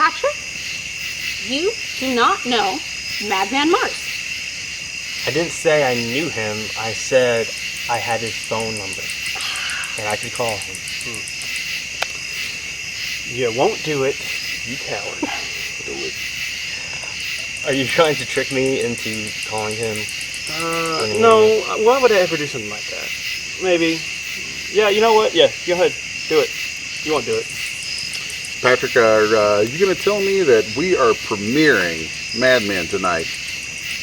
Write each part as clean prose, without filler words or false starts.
Patrick, you do not know Madman Mars. I didn't say I knew him. I said I had his phone number, and I could call him. You won't do it, you coward. Are you trying to trick me into calling him? No, why would I ever do something like that? Maybe. Yeah, you know what? Yeah, go ahead. Do it. You won't do it. Patrick, are you going to tell me that we are premiering Madman tonight,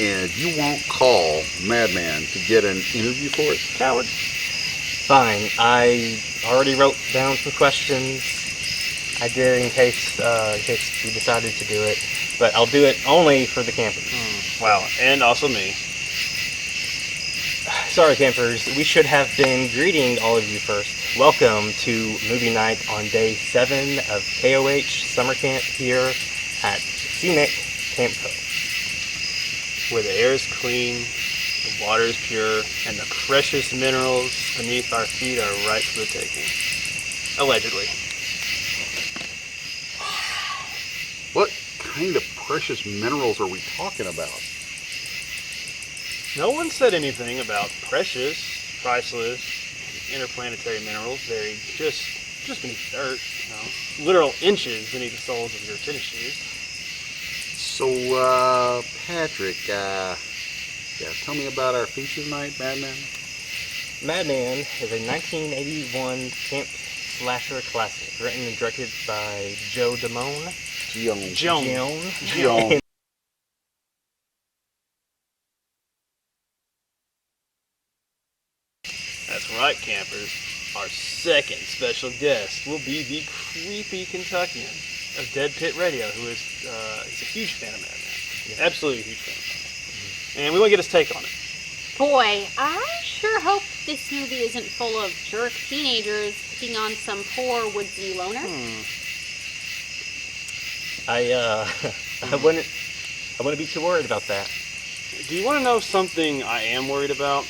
and you won't call Madman to get an interview for it? Coward. Fine. I already wrote down some questions. I did in case we decided to do it, but I'll do it only for the campers. Wow, and also me. Sorry, campers. We should have been greeting all of you first. Welcome to movie night on day 7 of KOH summer camp here at Scenic Camp Co. Where the air is clean, the water is pure, and the precious minerals beneath our feet are right for the taking. Allegedly. What kind of precious minerals are we talking about? No one said anything about precious, priceless, interplanetary minerals buried just beneath dirt, literal inches beneath the soles of your tennis shoes. So, Patrick, tell me about our feature tonight, Madman. Madman is a 1981 camp slasher classic, written and directed by Joe Damone. Joan. That's right, campers. Our second special guest will be the creepy Kentuckian of Dead Pit Radio, who is he's a huge fan of Madman. Yeah. Absolutely a huge fan of Madman. And we want to get his take on it. Boy, I sure hope this movie isn't full of jerk teenagers picking on some poor woodsy loner. I wouldn't be too worried about that. Do you want to know something I am worried about?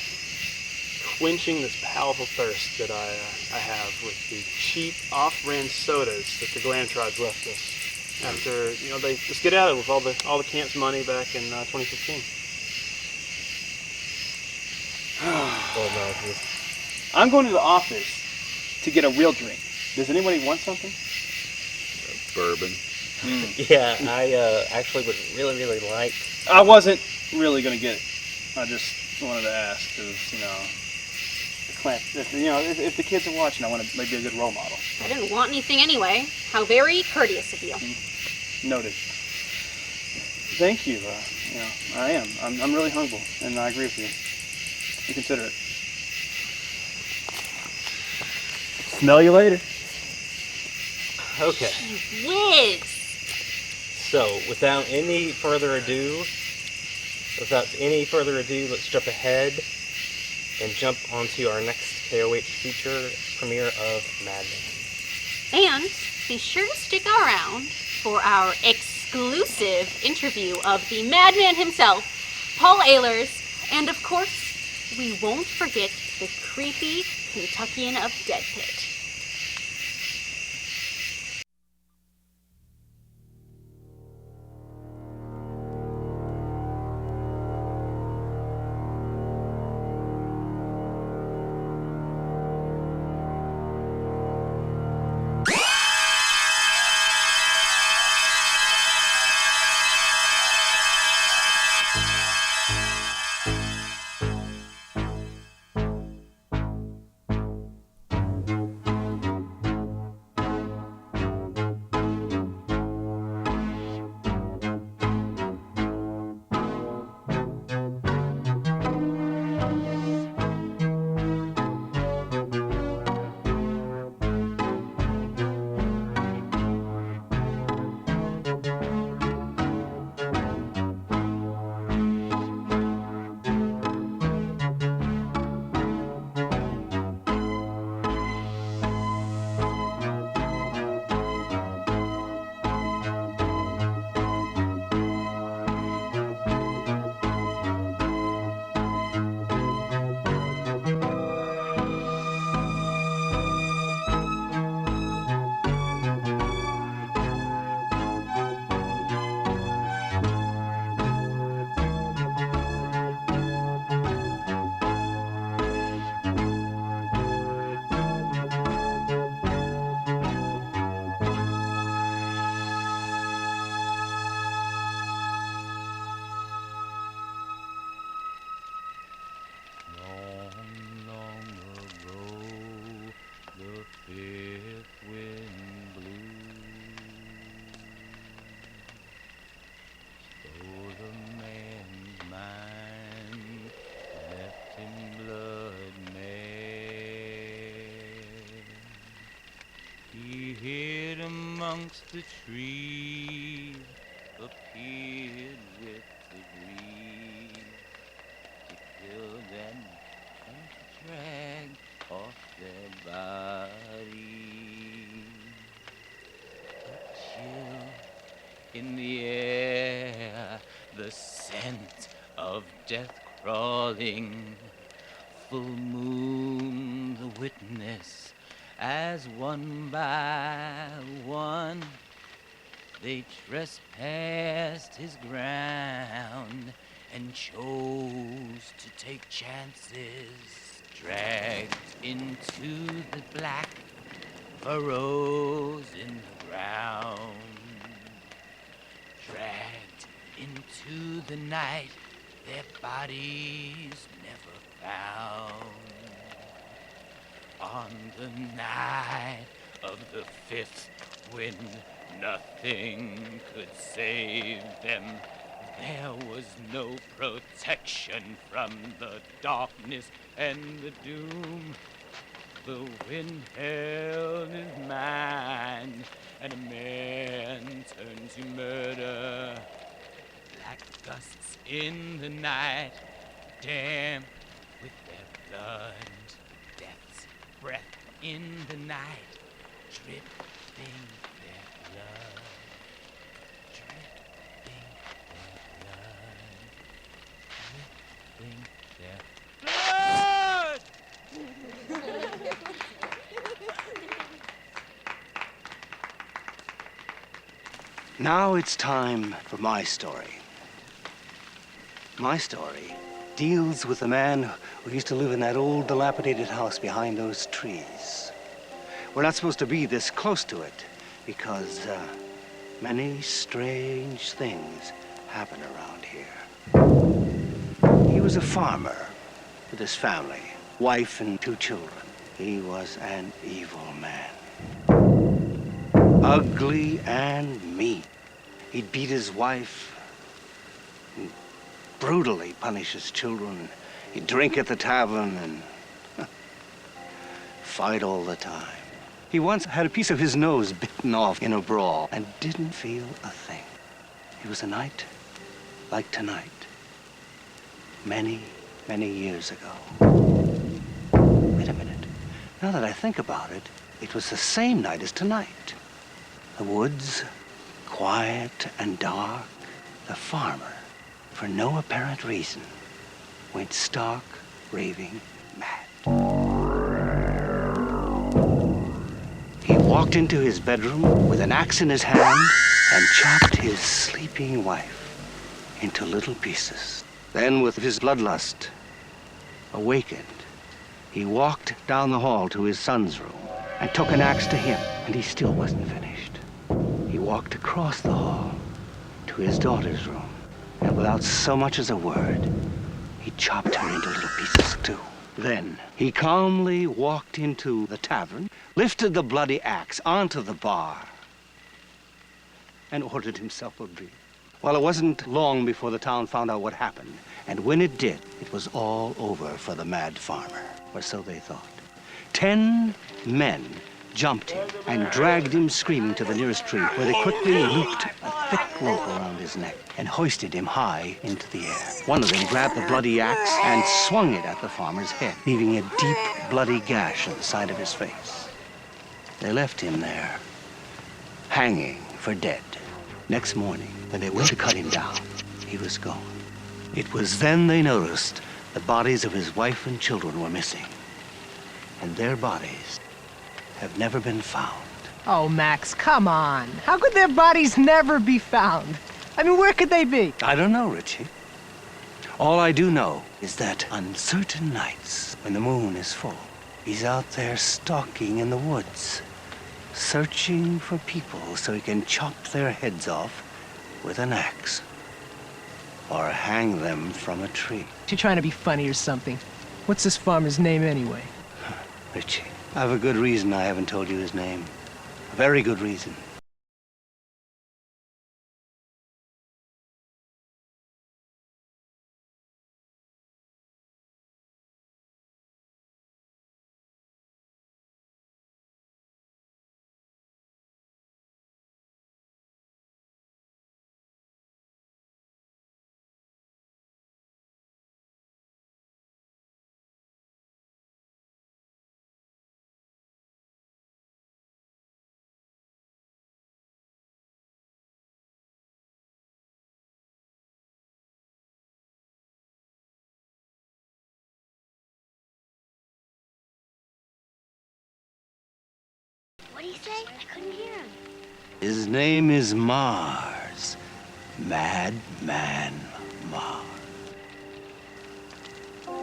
Quenching this powerful thirst that I have with the cheap off-brand sodas that the Glam Tribes left us after they just get out with all the camp's money back in 2015. I'm going to the office to get a real drink. Does anybody want something? Bourbon. Yeah, I actually would really like. I wasn't really going to get it. I just wanted to ask because if the kids are watching, I want to be a good role model. I didn't want anything anyway. How very courteous of you. Noted. Thank you. I am. I'm really humble, and I agree with you. You consider it. Smell you later. Okay. Whiz. So, without any further ado, let's jump ahead and jump onto our next KOH feature premiere of Madman. And be sure to stick around for our exclusive interview of the Madman himself, Paul Ehlers, and of course, we won't forget the creepy Kentuckian of Dead Pit. amongst the trees appeared with the breeze to kill them and to drag off their bodies. A chill in the air, the scent of death crawling, full moon the witness, as one by one they trespassed his ground and chose to take chances, dragged into the black furrows in the ground, dragged into the night, their bodies never found. On the night of the 5th, when nothing could save them, there was no protection from the darkness and the doom. The wind held his mind, and a man turned to murder. Like gusts in the night, damp with their blood, death's breath in the night, dripping their blood, dripping their blood, dripping their blood! Now it's time for my story. My story deals with the man who used to live in that old dilapidated house behind those trees. We're not supposed to be this close to it because many strange things happen around here. He was a farmer with his family, wife and 2 children. He was an evil man. Ugly and mean. He'd beat his wife, and brutally punish his children. He'd drink at the tavern and fight all the time. He once had a piece of his nose bitten off in a brawl and didn't feel a thing. It was a night like tonight, many, many years ago. Wait a minute. Now that I think about it, it was the same night as tonight. The woods, quiet and dark. The farmer, for no apparent reason, went stark, raving mad. He walked into his bedroom with an axe in his hand and chopped his sleeping wife into little pieces. Then, with his bloodlust awakened, he walked down the hall to his son's room and took an axe to him, and he still wasn't finished. He walked across the hall to his daughter's room, and without so much as a word, he chopped her into little pieces too. Then he calmly walked into the tavern, lifted the bloody axe onto the bar, and ordered himself a beer. Well, it wasn't long before the town found out what happened, and when it did, it was all over for the mad farmer, or so they thought. 10 men jumped him and dragged him screaming to the nearest tree, where they quickly looped a thick rope around his neck and hoisted him high into the air. One of them grabbed the bloody axe and swung it at the farmer's head, leaving a deep, bloody gash on the side of his face. They left him there, hanging for dead. Next morning, when they went to cut him down, he was gone. It was then they noticed the bodies of his wife and children were missing, and their bodies have never been found. Oh, Max, come on. How could their bodies never be found? I mean, where could they be? I don't know, Richie. All I do know is that on certain nights, when the moon is full, he's out there stalking in the woods, searching for people so he can chop their heads off with an axe or hang them from a tree. You trying to be funny or something? What's this farmer's name anyway? Richie, I have a good reason I haven't told you his name. A very good reason. What'd he say? I couldn't hear him. His name is Mars. Madman Mars.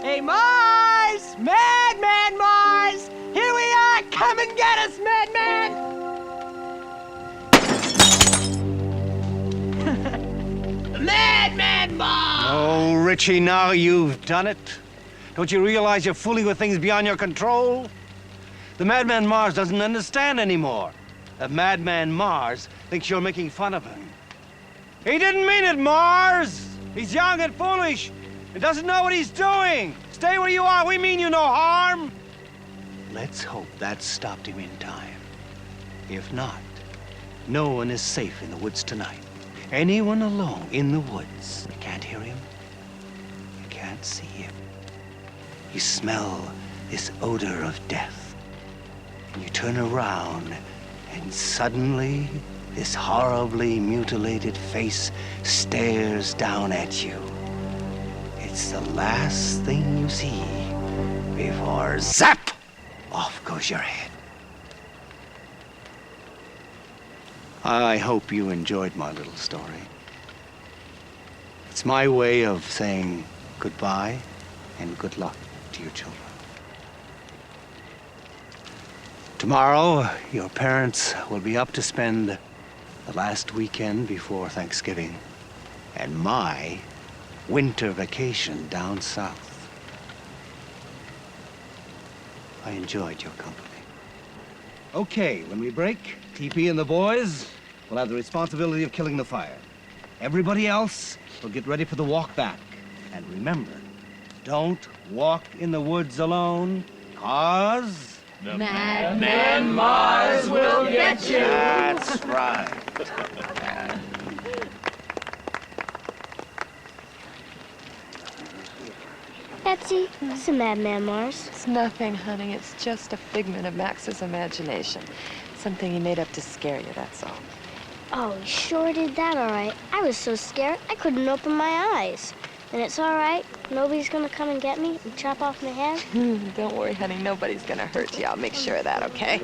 Hey, Mars! Madman Mars! Here we are! Come and get us, Madman! Madman Mars! Oh, Richie, now you've done it. Don't you realize you're fooling with things beyond your control? The Madman Mars doesn't understand anymore. The Madman Mars thinks you're making fun of him. He didn't mean it, Mars! He's young and foolish and doesn't know what he's doing. Stay where you are. We mean you no harm. Let's hope that stopped him in time. If not, no one is safe in the woods tonight. Anyone alone in the woods, you can't hear him, you can't see him. You smell this odor of death, and you turn around, and suddenly this horribly mutilated face stares down at you. It's the last thing you see before zap! Off goes your head. I hope you enjoyed my little story. It's my way of saying goodbye and good luck to your children. Tomorrow, your parents will be up to spend the last weekend before Thanksgiving and my winter vacation down south. I enjoyed your company. Okay, when we break, TP and the boys will have the responsibility of killing the fire. Everybody else will get ready for the walk back. And remember, don't walk in the woods alone, 'cause Madman Mars will get you! that's right. Betsy, what's a Madman Mars? It's nothing, honey. It's just a figment of Max's imagination. Something he made up to scare you, that's all. Oh, he sure did that all right. I was so scared I couldn't open my eyes. And it's all right. Nobody's gonna come and get me and chop off my head. Don't worry, honey. Nobody's gonna hurt you. I'll make sure of that, okay?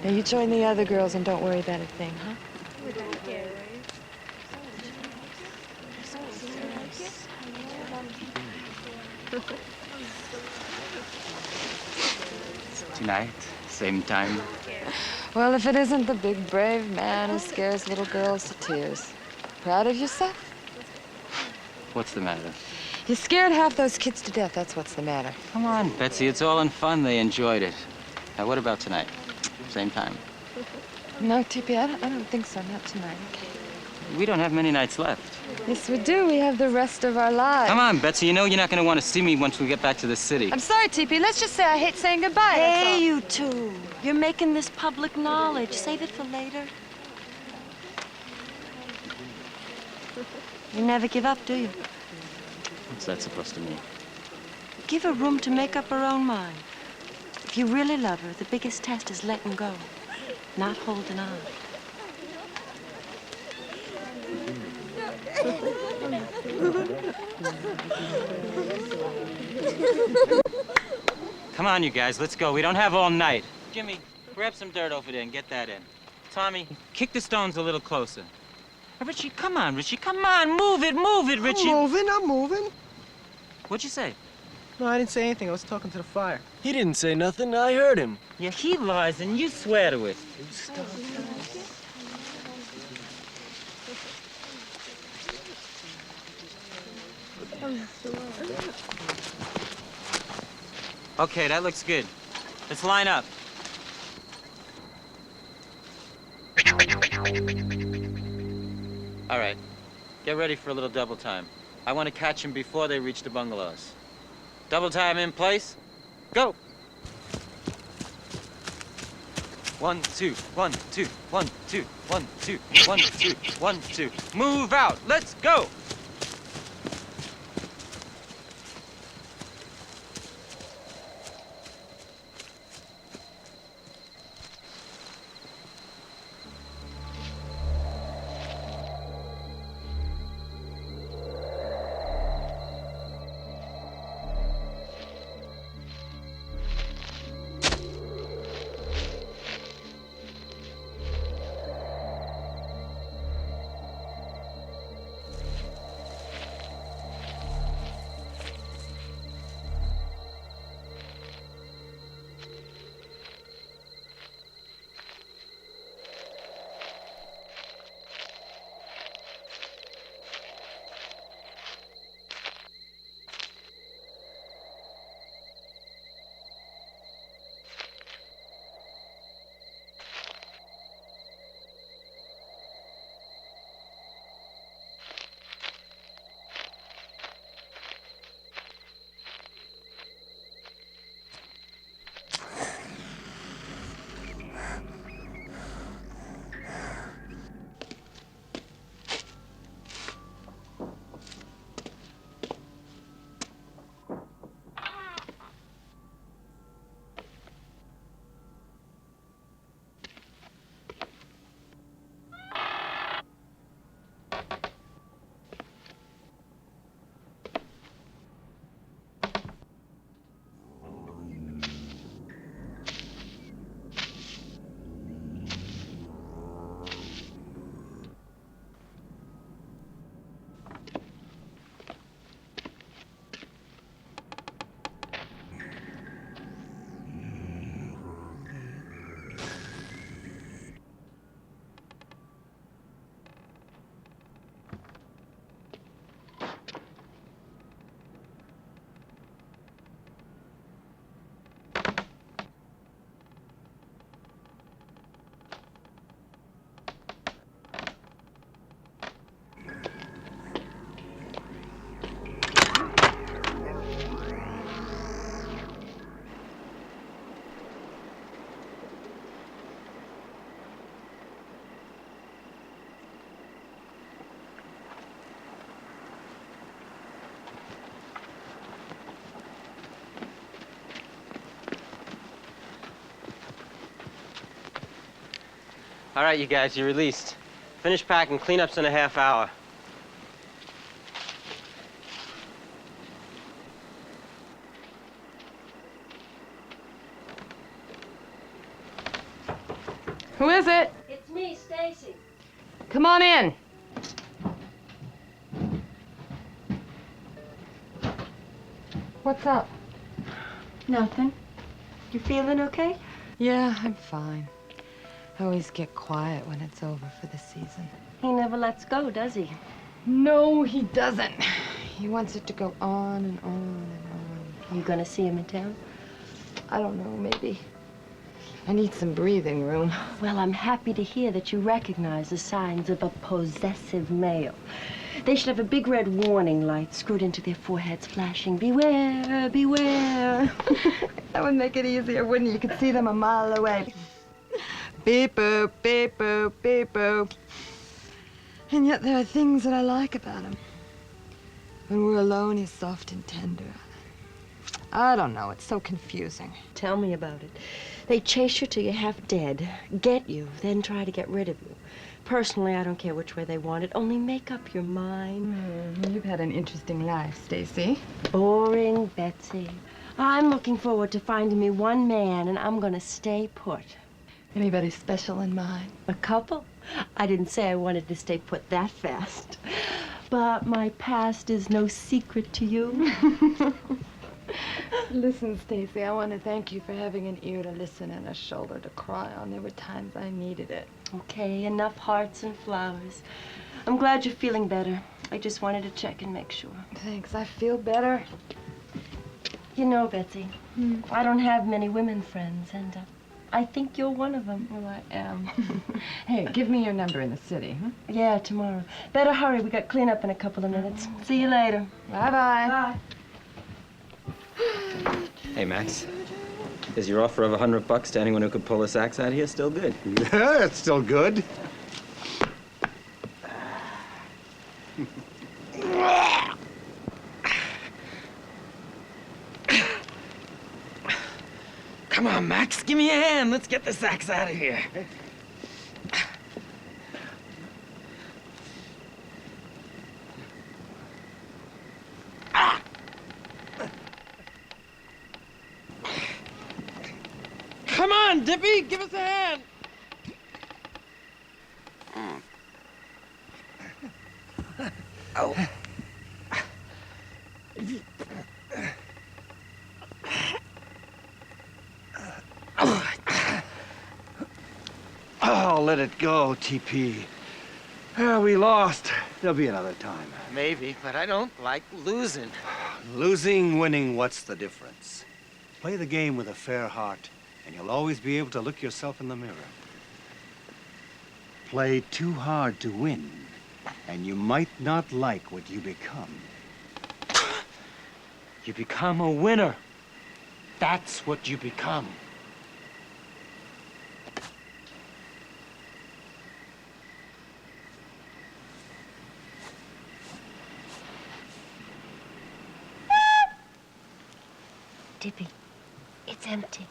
Now you join the other girls and don't worry about a thing, huh? Tonight, same time. Well, if it isn't the big, brave man who scares little girls to tears. Proud of yourself? What's the matter? You scared half those kids to death, that's what's the matter. Come on, Betsy, it's all in fun. They enjoyed it. Now, what about tonight? Same time. No, TP, I don't think so. Not tonight, okay? We don't have many nights left. Yes, we do. We have the rest of our lives. Come on, Betsy, you know you're not going to want to see me once we get back to the city. I'm sorry, TP. Let's just say I hate saying goodbye, that's all. Hey, you two. You're making this public knowledge. Save it for later. You never give up, do you? What's that supposed to mean? Give her room to make up her own mind. If you really love her, the biggest test is letting go, not holding on. Come on, you guys, let's go. We don't have all night. Jimmy, grab some dirt over there and get that in. Tommy, kick the stones a little closer. Richie, come on, Richie, come on. Move it, Richie. I'm moving. What'd you say? No, I didn't say anything. I was talking to the fire. He didn't say nothing. I heard him. Yeah, he lies and you swear to it. Okay, that looks good. Let's line up. All right, get ready for a little double time. I want to catch them before they reach the bungalows. Double time in place. Go. 1, 2, 1, 2, 1, 2, 1, 2, 1, 2, 1, 2. Move out. Let's go. All right, you guys, you're released. Finish packing, cleanup's in a half hour. Who is it? It's me, Stacy. Come on in. What's up? Nothing. You feeling okay? Yeah, I'm fine. I always get quiet when it's over for the season. He never lets go, does he? No, he doesn't. He wants it to go on and on and on. You gonna see him in town? I don't know, maybe. I need some breathing room. Well, I'm happy to hear that you recognize the signs of a possessive male. They should have a big red warning light screwed into their foreheads flashing, "Beware, beware." That would make it easier, wouldn't it? You could see them a mile away. Beep boop, beep boop, beep boop. And yet there are things that I like about him. When we're alone, he's soft and tender. I don't know, it's so confusing. Tell me about it. They chase you till you're half dead, get you, then try to get rid of you. Personally, I don't care which way they want it. Only make up your mind. You've had an interesting life, Stacy. Boring, Betsy. I'm looking forward to finding me one man, and I'm gonna stay put. Anybody special in mind? A couple. I didn't say I wanted to stay put that fast. But my past is no secret to you. Listen, Stacy, I want to thank you for having an ear to listen and a shoulder to cry on. There were times I needed it. Okay, enough hearts and flowers. I'm glad you're feeling better. I just wanted to check and make sure. Thanks, I feel better. You know, Betsy, I don't have many women friends, and I think you're one of them. Well, I am. Hey, give me your number in the city. Yeah, tomorrow. Better hurry. We got cleanup in a couple of minutes. See you later. Bye-bye. Bye. Hey, Max. Is your offer of $100 to anyone who could pull this axe out here still good? Yeah, it's still good. Come on, Max, give me a hand. Let's get this axe out of here. Come on, Dippy, give us a hand. Oh. Oh, let it go, TP. We lost. There'll be another time. Maybe, but I don't like losing. Losing, winning, what's the difference? Play the game with a fair heart, and you'll always be able to look yourself in the mirror. Play too hard to win, and you might not like what you become. You become a winner. That's what you become. Dippy, it's empty.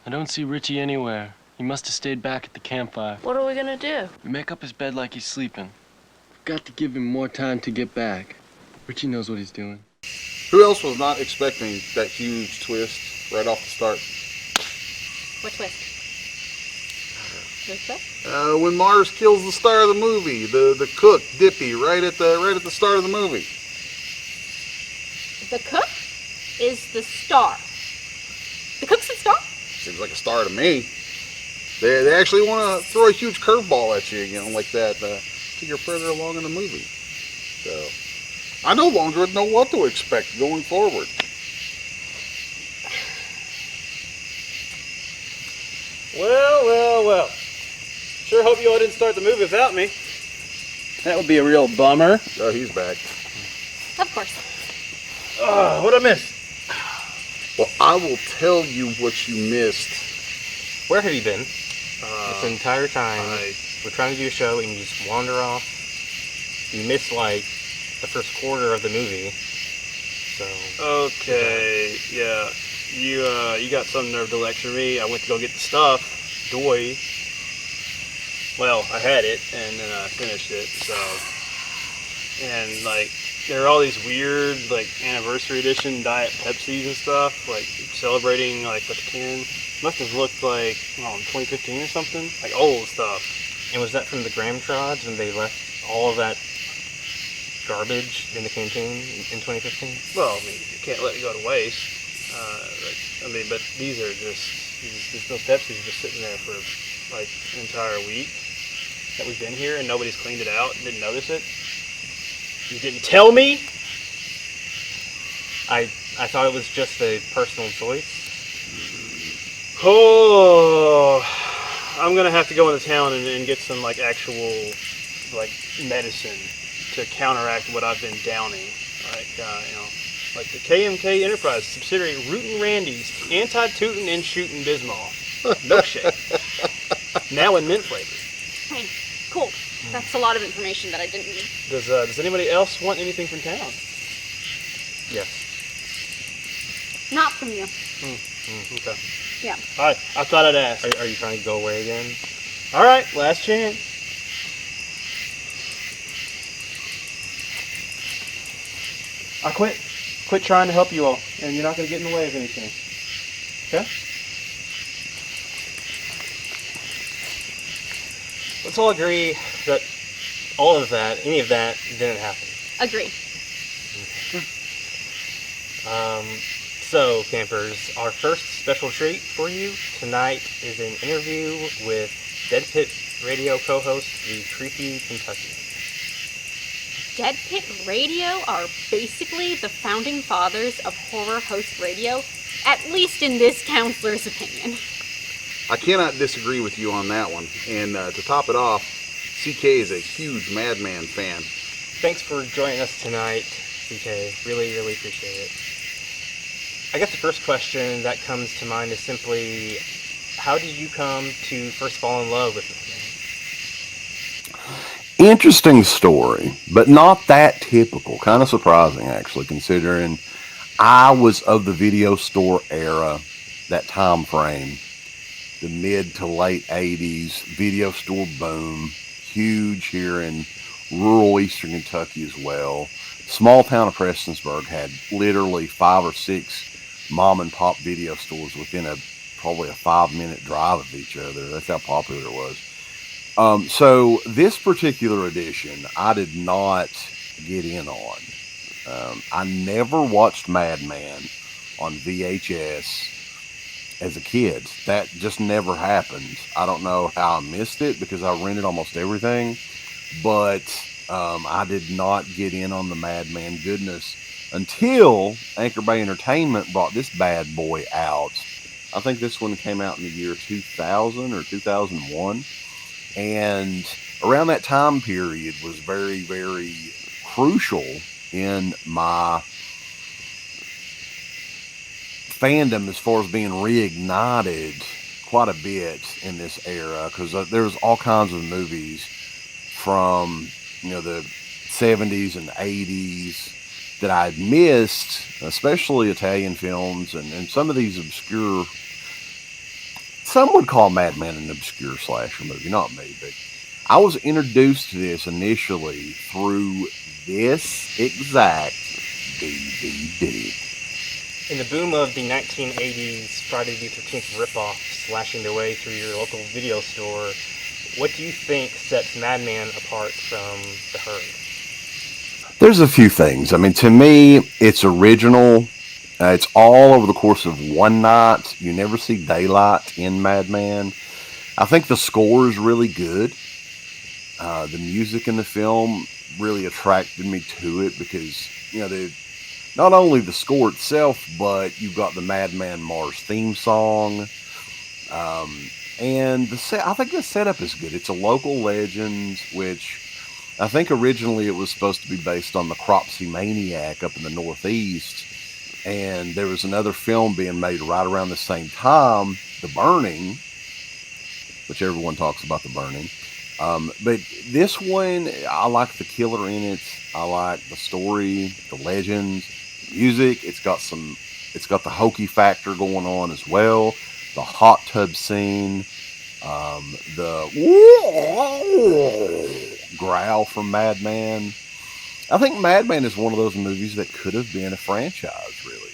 I don't see Richie anywhere. He must have stayed back at the campfire. What are we gonna do? We make up his bed like he's sleeping. We've got to give him more time to get back. Richie knows what he's doing. Who else was not expecting that huge twist right off the start? What twist? Which twist? When Mars kills the star of the movie, the cook Dippy, right at the start of the movie. The cook is the star. The cook's the star? Seems like a star to me. They actually want to throw a huge curveball at you, like that, to get further along in the movie. So, I no longer know what to expect going forward. Well. Sure hope you all didn't start the movie without me. That would be a real bummer. Oh, he's back. Of course. What'd I miss? Well, I will tell you what you missed. Where have you been this entire time? We're trying to do a show and you just wander off. You missed like the first quarter of the movie. So. Okay, yeah. You got some nerve to lecture me. I went to go get the stuff. Doy. Well, I had it and then I finished it. So, and like there are all these weird like anniversary edition Diet Pepsis and stuff, like celebrating like what the can. Must have looked like 2015 or something, like old stuff. And was that from the Gramtrods when they left all of that garbage in the canteen in 2015? Well, I mean, you can't let it go to waste. But these are just no Pepsis just sitting there for like an entire week that we've been here and nobody's cleaned it out and didn't notice it. You didn't tell me? I thought it was just a personal choice. Oh, I'm gonna have to go into town and get some like actual like medicine to counteract what I've been downing. Like the KMK Enterprise subsidiary Rootin' Randy's anti-tootin' and shootin' Bismol milkshake. Now in mint flavor. Hey, cool. That's a lot of information that I didn't need. Does anybody else want anything from town? Yes. Not from you. Okay. Yeah. All right. I thought I'd ask. Are you trying to go away again? All right. Last chance. I quit trying to help you all, and you're not going to get in the way of anything. Okay? Let's all agree that any of that didn't happen. Agree. So, campers, our first special treat for you tonight is an interview with Dead Pit Radio co-host, the Creepy Kentuckian. Dead Pit Radio are basically the founding fathers of horror host radio, at least in this counselor's opinion. I cannot disagree with you on that one. And to top it off, CK is a huge Madman fan. Thanks for joining us tonight, CK. Really, really appreciate it. I guess the first question that comes to mind is simply, how did you come to first fall in love with Madman? Interesting story, but not that typical. Kind of surprising, actually, considering I was of the video store era, that time frame, the mid to late 80s, video store boom, huge here in rural eastern Kentucky as well. Small town of Prestonsburg had literally 5 or 6 mom and pop video stores within probably a 5-minute drive of each other. That's how popular it was. So this particular edition, I did not get in on. I never watched Madman on VHS as a kid. That just never happened. I don't know how I missed it because I rented almost everything, but I did not get in on the Madman goodness until Anchor Bay Entertainment brought this bad boy out. I think this one came out in the year 2000 or 2001. And around that time period was very, very crucial in my fandom as far as being reignited quite a bit in this era, because there's all kinds of movies from the 70s and 80s that I'd missed, especially Italian films and some of these obscure. Some would call Madman an obscure slasher movie, not me, but I was introduced to this initially through this exact DVD. In the boom of the 1980s Friday the 13th ripoff slashing their way through your local video store, what do you think sets Madman apart from the herd? There's a few things. I mean, to me, it's original. It's all over the course of one night. You never see daylight in Madman. I think the score is really good. The music in the film really attracted me to it because, not only the score itself, but you've got the Madman Mars theme song. And I think the setup is good. It's a local legend, which I think originally it was supposed to be based on the Cropsey Maniac up in the Northeast. And there was another film being made right around the same time, The Burning, which everyone talks about The Burning. But this one, I like the killer in it. I like the story, the legends, the music. It's got the hokey factor going on as well. The hot tub scene, the growl from Madman. I think Madman is one of those movies that could have been a franchise, really.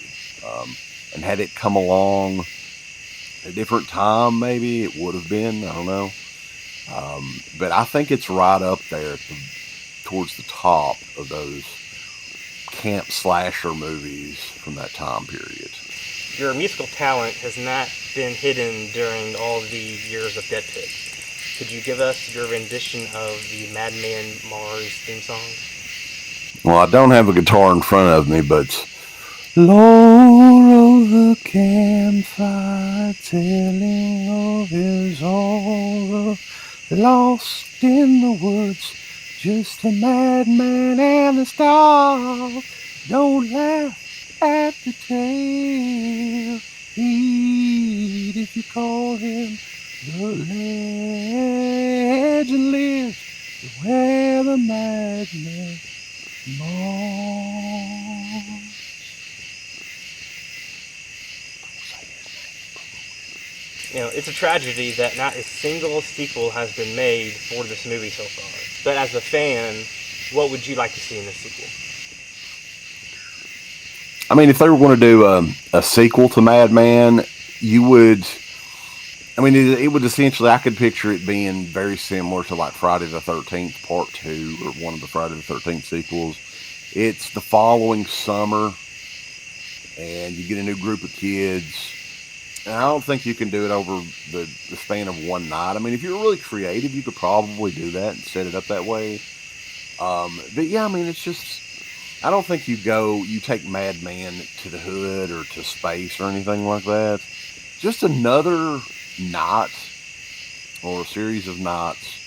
And had it come along at a different time, maybe it would have been. I don't know. But I think it's right up there towards the top of those camp slasher movies from that time period. Your musical talent has not been hidden during all the years of Dead Pit. Could you give us your rendition of the Madman Mars theme song? Well, I don't have a guitar in front of me, but low of the campfire telling of his horror, lost in the woods, just a madman and the stars. Don't laugh at the tale, heed if you call him. The legend lives where the madman Mars. It's a tragedy that not a single sequel has been made for this movie so far. But as a fan, what would you like to see in the sequel? I mean, if they were going to do a sequel to Madman, it would essentially, I could picture it being very similar to like Friday the 13th Part 2 or one of the Friday the 13th sequels. It's the following summer, and you get a new group of kids. And I don't think you can do it over the span of one night. I mean, if you're really creative, you could probably do that and set it up that way. But yeah, I mean, it's just, I don't think you take Madman to the hood or to space or anything like that. Just another night or a series of nights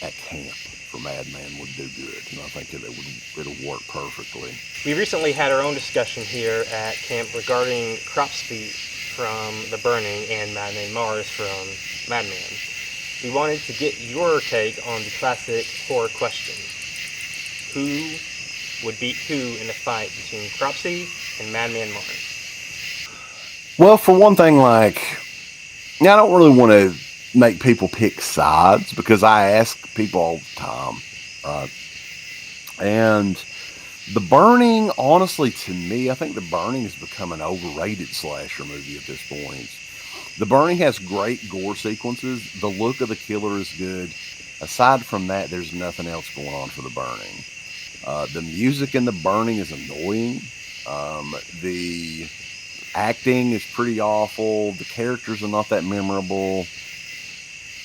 at camp for Madman would do good. And I think it'll work perfectly. We recently had our own discussion here at camp regarding Cropsey from The Burning and Madman Mars from Madman. We wanted to get your take on the classic horror question. Who would beat who in a fight between Cropsey and Madman Mars? Well, for one thing, I don't really want to make people pick sides because I ask people all the time, right? And The Burning, honestly, to me, I think The Burning has become an overrated slasher movie at this point. The Burning has great gore sequences. The look of the killer is good. Aside from that, there's nothing else going on for The Burning. The music in The Burning is annoying. The acting is pretty awful. The characters are not that memorable.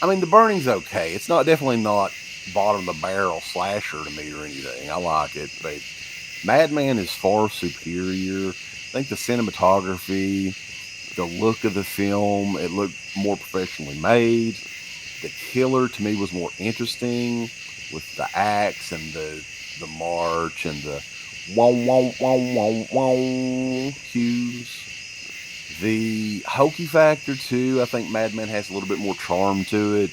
I mean, The Burning's okay. It's definitely not bottom of the barrel slasher to me or anything. I like it, but Madman is far superior. I think the cinematography, the look of the film, it looked more professionally made. The killer to me was more interesting with the axe and the march and the wow wow wow wow wow cues. The hokey factor too, I think Madman has a little bit more charm to it.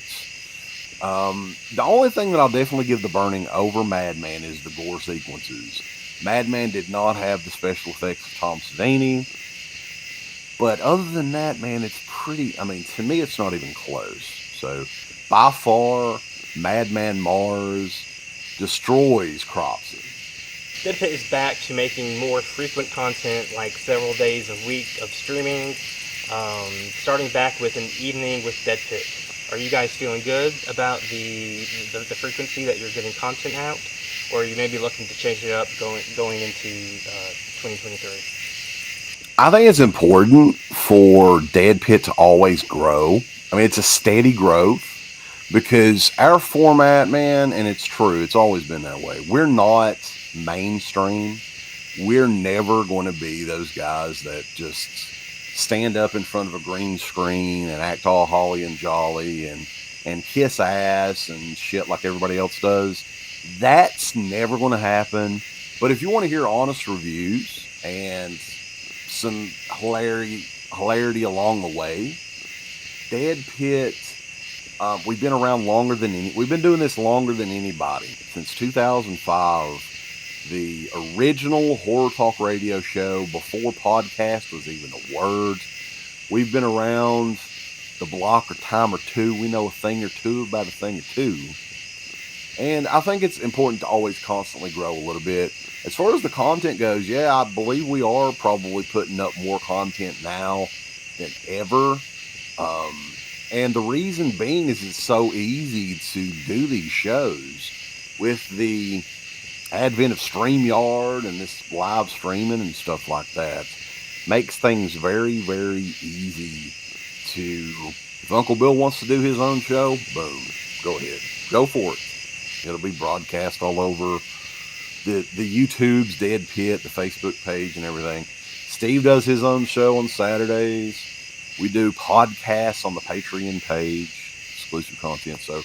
The only thing that I'll definitely give The Burning over Madman is the gore sequences. Madman did not have the special effects of Tom Savini. But other than that, man, it's pretty, I mean, to me, it's not even close. So, by far, Madman Mars destroys Cropsey. Dead Pit is back to making more frequent content, like several days a week of streaming, starting back with an evening with Dead Pit. Are you guys feeling good about the frequency that you're getting content out, or are you maybe looking to change it up going into 2023? I think it's important for Dead Pit to always grow. I mean, it's a steady growth. because our format, man, and it's true, it's always been that way. We're not mainstream. We're never going to be those guys that just stand up in front of a green screen and act all holly and jolly and kiss ass and shit like everybody else does. That's never going to happen. But if you want to hear honest reviews and some hilarity along the way, Dead Pit, we've been around longer than we've been doing this longer than anybody. Since 2005, the original Horror Talk radio show before podcast was even a word. We've been around the block a time or two. We know a thing or two about a thing or two. And I think it's important to always constantly grow a little bit. As far as the content goes, yeah, I believe we are probably putting up more content now than ever. And the reason being is it's so easy to do these shows with the advent of StreamYard and this live streaming and stuff like that. Makes things very, very easy to, if Uncle Bill wants to do his own show, boom, go ahead, go for it. It'll be broadcast all over the YouTube's Dead Pit, the Facebook page and everything. Steve does his own show on Saturdays. We do podcasts on the Patreon page, exclusive content. So,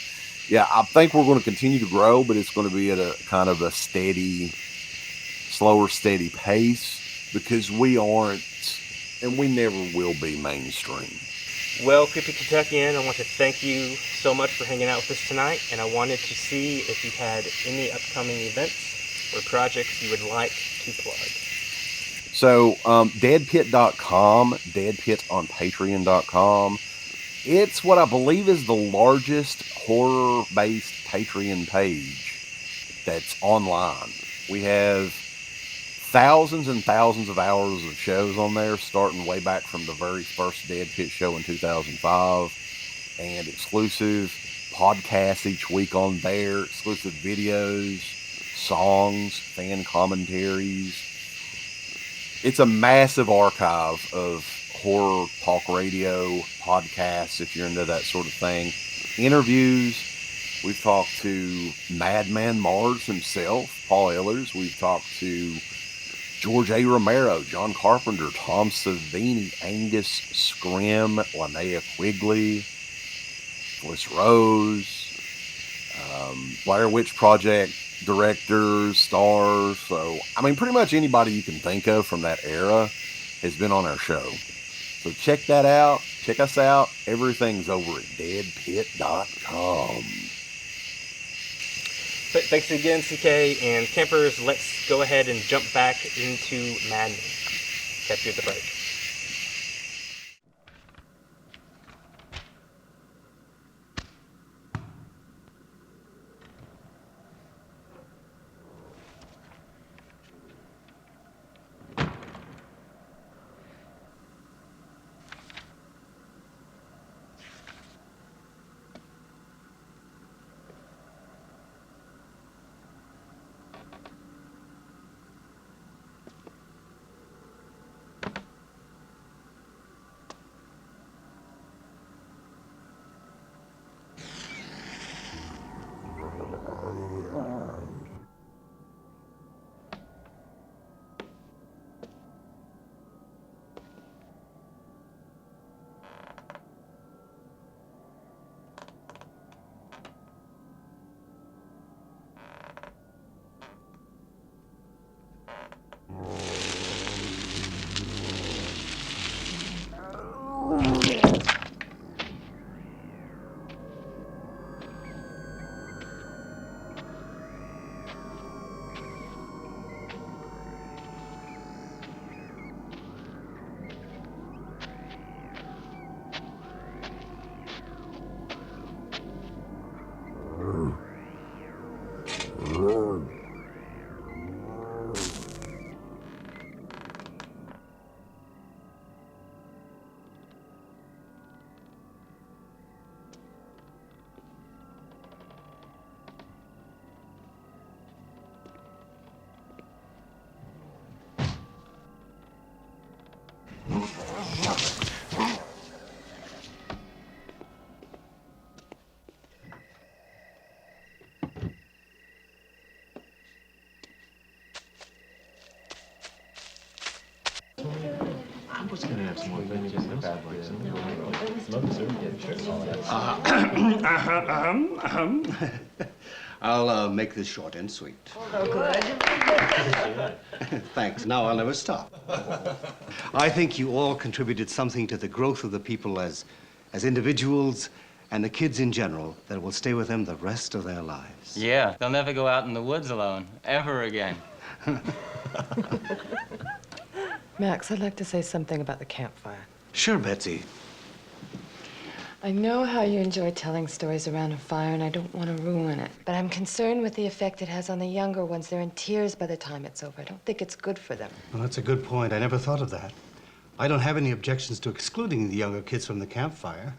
yeah, I think we're going to continue to grow, but it's going to be at a kind of a slower, steady pace because we aren't, and we never will be mainstream. Well, Creepy Kentuckian, I want to thank you so much for hanging out with us tonight, and I wanted to see if you had any upcoming events or projects you would like to plug. So, deadpit.com, deadpit on patreon.com. It's what I believe is the largest horror-based Patreon page that's online. We have thousands and thousands of hours of shows on there, starting way back from the very first Dead Pit show in 2005, and exclusive podcasts each week on there, exclusive videos, songs, fan commentaries. It's a massive archive of horror talk radio podcasts, if you're into that sort of thing. Interviews. We've talked to Madman Mars himself, Paul Ehlers. We've talked to George A. Romero, John Carpenter, Tom Savini, Angus Scrim, Linnea Quigley, Bliss Rose, Blair Witch Project directors, stars. So, I mean, pretty much anybody you can think of from that era has been on our show. So check that out. Check us out. Everything's over at deadpit.com. Thanks again, CK, and campers, let's go ahead and jump back into Madman. Catch you at the break. gonna have some more things just the bad boys. I'll make this short and sweet. Oh, good. Thanks. Now I'll never stop. I think you all contributed something to the growth of the people as individuals and the kids in general that will stay with them the rest of their lives. Yeah, they'll never go out in the woods alone, ever again. Max, I'd like to say something about the campfire. Sure, Betsy. I know how you enjoy telling stories around a fire, and I don't want to ruin it. But I'm concerned with the effect it has on the younger ones. They're in tears by the time it's over. I don't think it's good for them. Well, that's a good point. I never thought of that. I don't have any objections to excluding the younger kids from the campfire.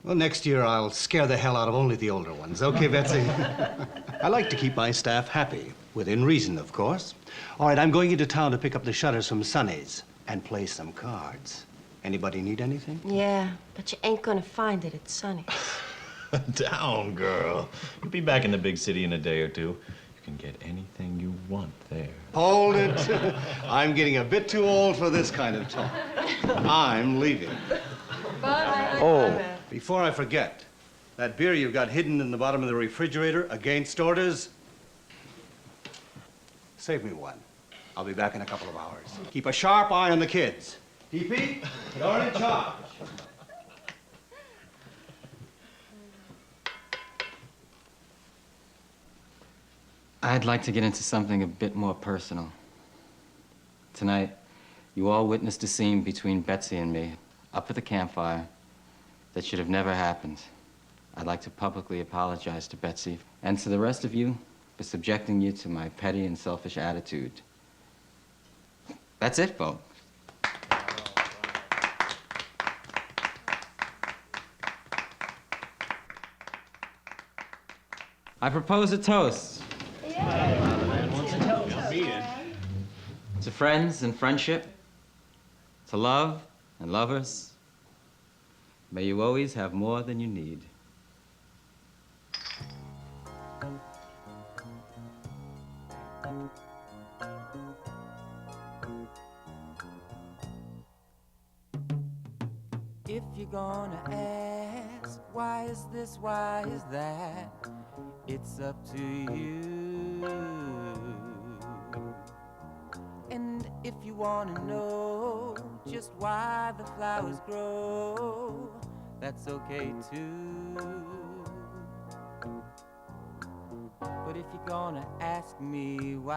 Well, next year I'll scare the hell out of only the older ones. Okay, Betsy? I like to keep my staff happy, within reason, of course. All right, I'm going into town to pick up the shutters from Sonny's and play some cards. Anybody need anything? Yeah, but you ain't gonna find it at Sonny's. Down, girl. You'll be back in the big city in a day or two. You can get anything you want there. Hold it. I'm getting a bit too old for this kind of talk. I'm leaving. Bye. Oh, before I forget, that beer you've got hidden in the bottom of the refrigerator against orders, save me one. I'll be back in a couple of hours. Keep a sharp eye on the kids. DP, you're in charge. I'd like to get into something a bit more personal. Tonight, you all witnessed a scene between Betsy and me up at the campfire that should have never happened. I'd like to publicly apologize to Betsy and to the rest of you for subjecting you to my petty and selfish attitude. That's it, folks. I propose a toast. To friends and friendship, to love and lovers. May you always have more than you need. If you're gonna ask, why is this, why is that? It's up to you. And if you wanna know just why the flowers grow, that's okay too. But if you're gonna ask me why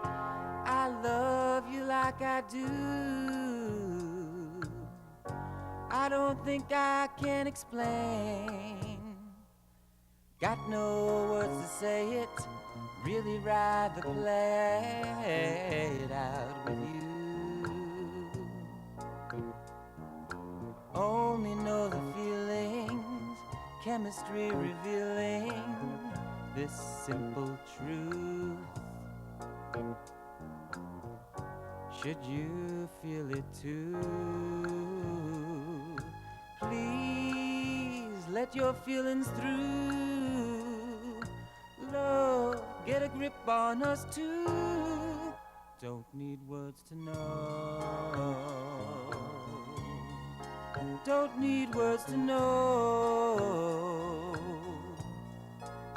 I love you like I do, I don't think I can explain. Got no words to say it, really rather play it out with you. Only know the feelings, chemistry revealing this simple truth. Should you feel it too, please let your feelings through. Love, get a grip on us too. Don't need words to know. Don't need words to know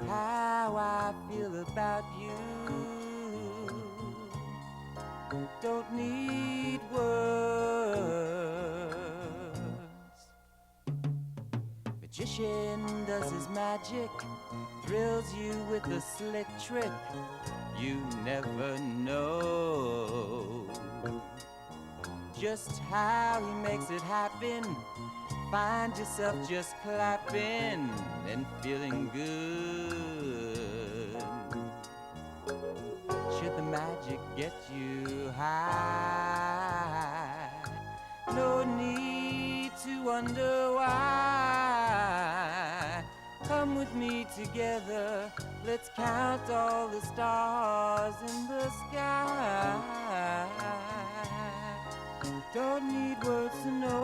how I feel about you. Don't need words. Magician does his magic, thrills you with a slick trick. You never know just how he makes it happen. Find yourself just clapping and feeling good. Should the magic get you high, no need to wonder why. Come with me together, let's count all the stars in the sky. Don't need words to know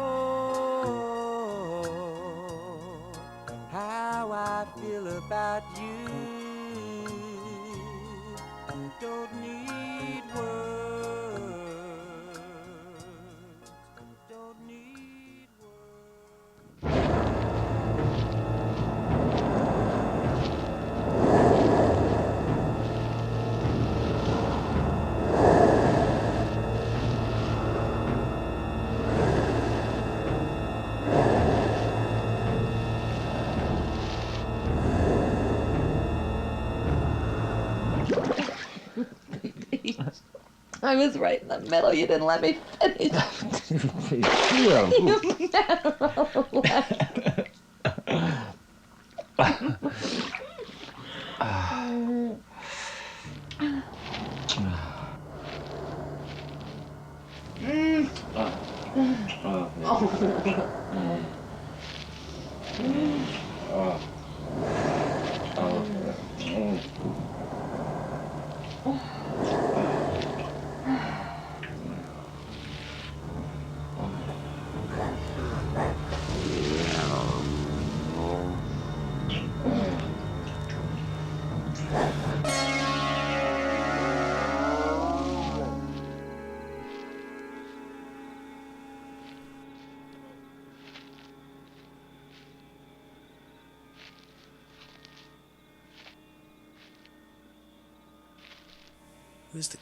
how I feel about you. Don't need words. please. I was right in the middle. You didn't let me finish. Yeah. You Who's the...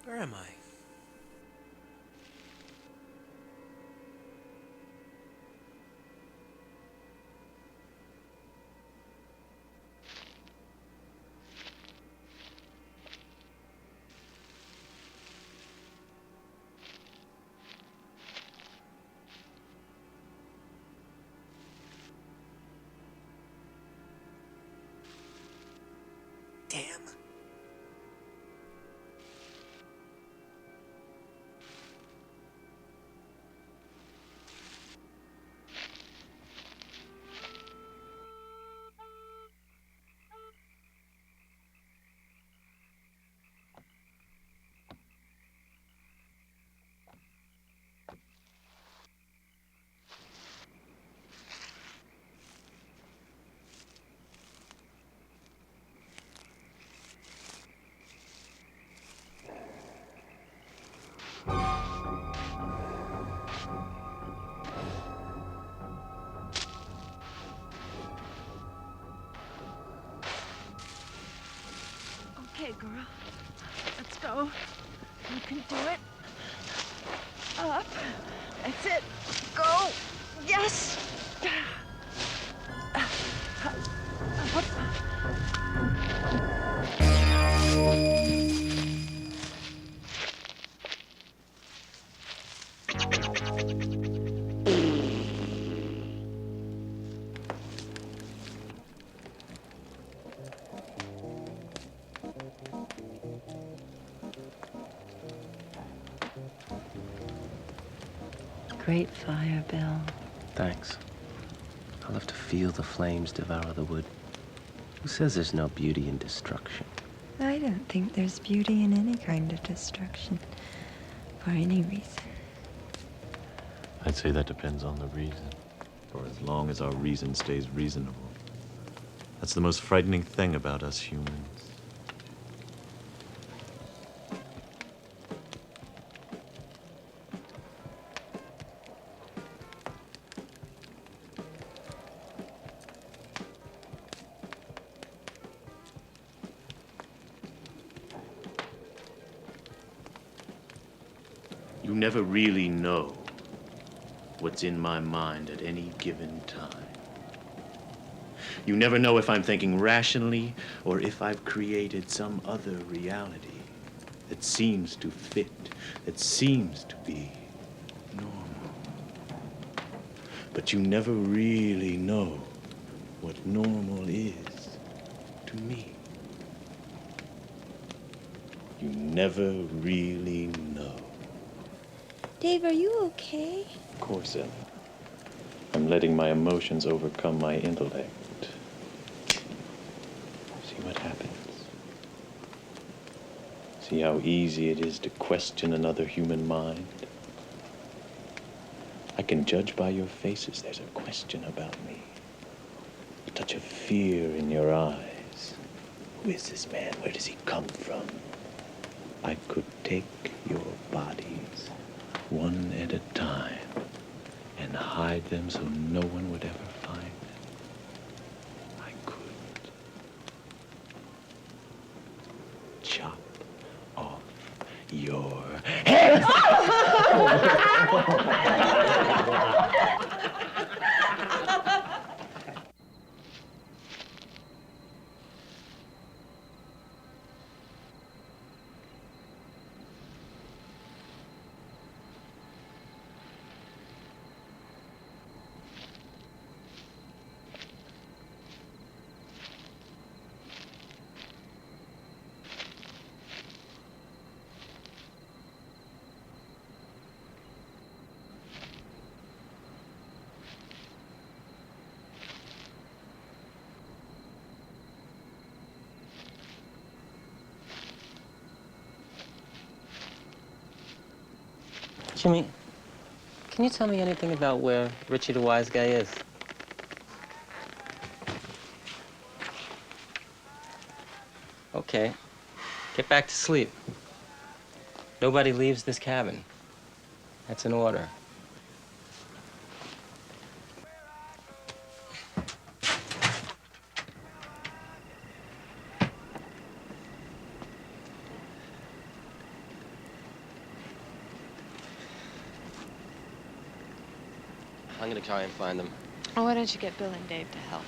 Where am I? Damn. Okay, girl. Let's go. You can do it. Up. That's it. Go. Yes. What? Great fire, Bill. Thanks. I'll have to feel the flames devour the wood. Who says there's no beauty in destruction? I don't think there's beauty in any kind of destruction, for any reason. I'd say that depends on the reason. For as long as our reason stays reasonable. That's the most frightening thing about us humans. You never really know what's in my mind at any given time. You never know if I'm thinking rationally or if I've created some other reality that seems to fit, that seems to be normal. But you never really know what normal is to me. You never really know. Dave, are you okay? Of course, Ellen. I'm letting my emotions overcome my intellect. See what happens. See how easy it is to question another human mind. I can judge by your faces there's a question about me. A touch of fear in your eyes. Who is this man? Where does he come from? I could take your bodies one at a time and hide them so no one would ever find them. I could. Jimmy, can you tell me anything about where Richie the Wise Guy is? Okay. Get back to sleep. Nobody leaves this cabin. That's an order. I'm gonna try and find them. Why don't you get Bill and Dave to help?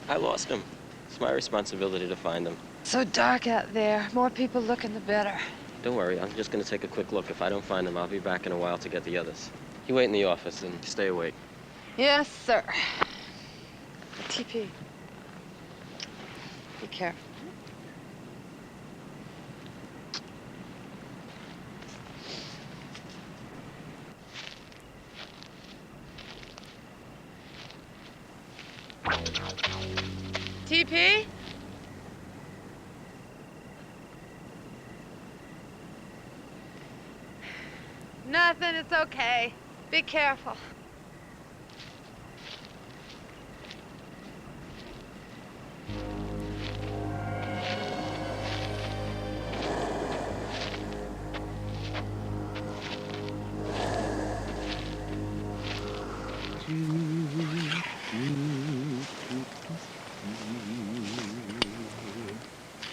I lost them. It's my responsibility to find them. So dark out there. More people looking, the better. Don't worry, I'm just gonna take a quick look. If I don't find them, I'll be back in a while to get the others. You wait in the office and stay awake. Yes, sir. TP. Be careful. TP? Nothing, it's okay. Be careful.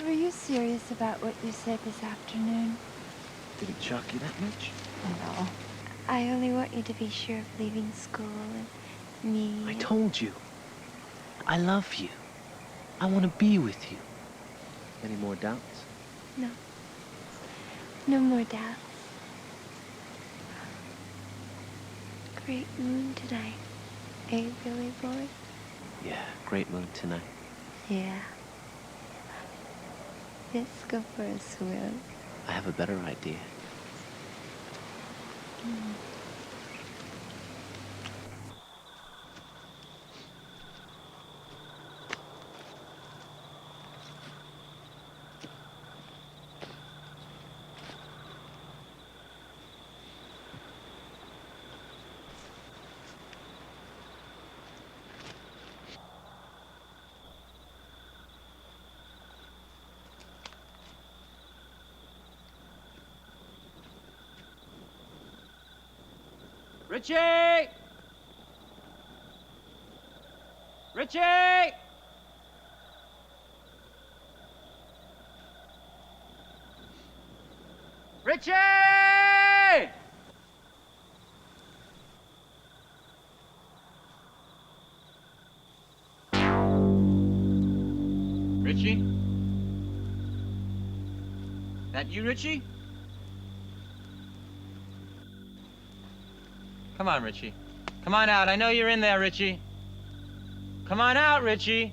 Were you serious about what you said this afternoon? Did it shock you that much? No. I only want you to be sure of leaving school and me. I told you. I love you. I want to be with you. Any more doubts? No. No more doubts. Great moon tonight. Eh, Billy boy? Yeah, great mood tonight. Yeah. Let's go for a swim. I have a better idea. Richie! Richie! Richie! Richie? That you, Richie? Come on, Richie. Come on out. I know you're in there, Richie. Come on out, Richie.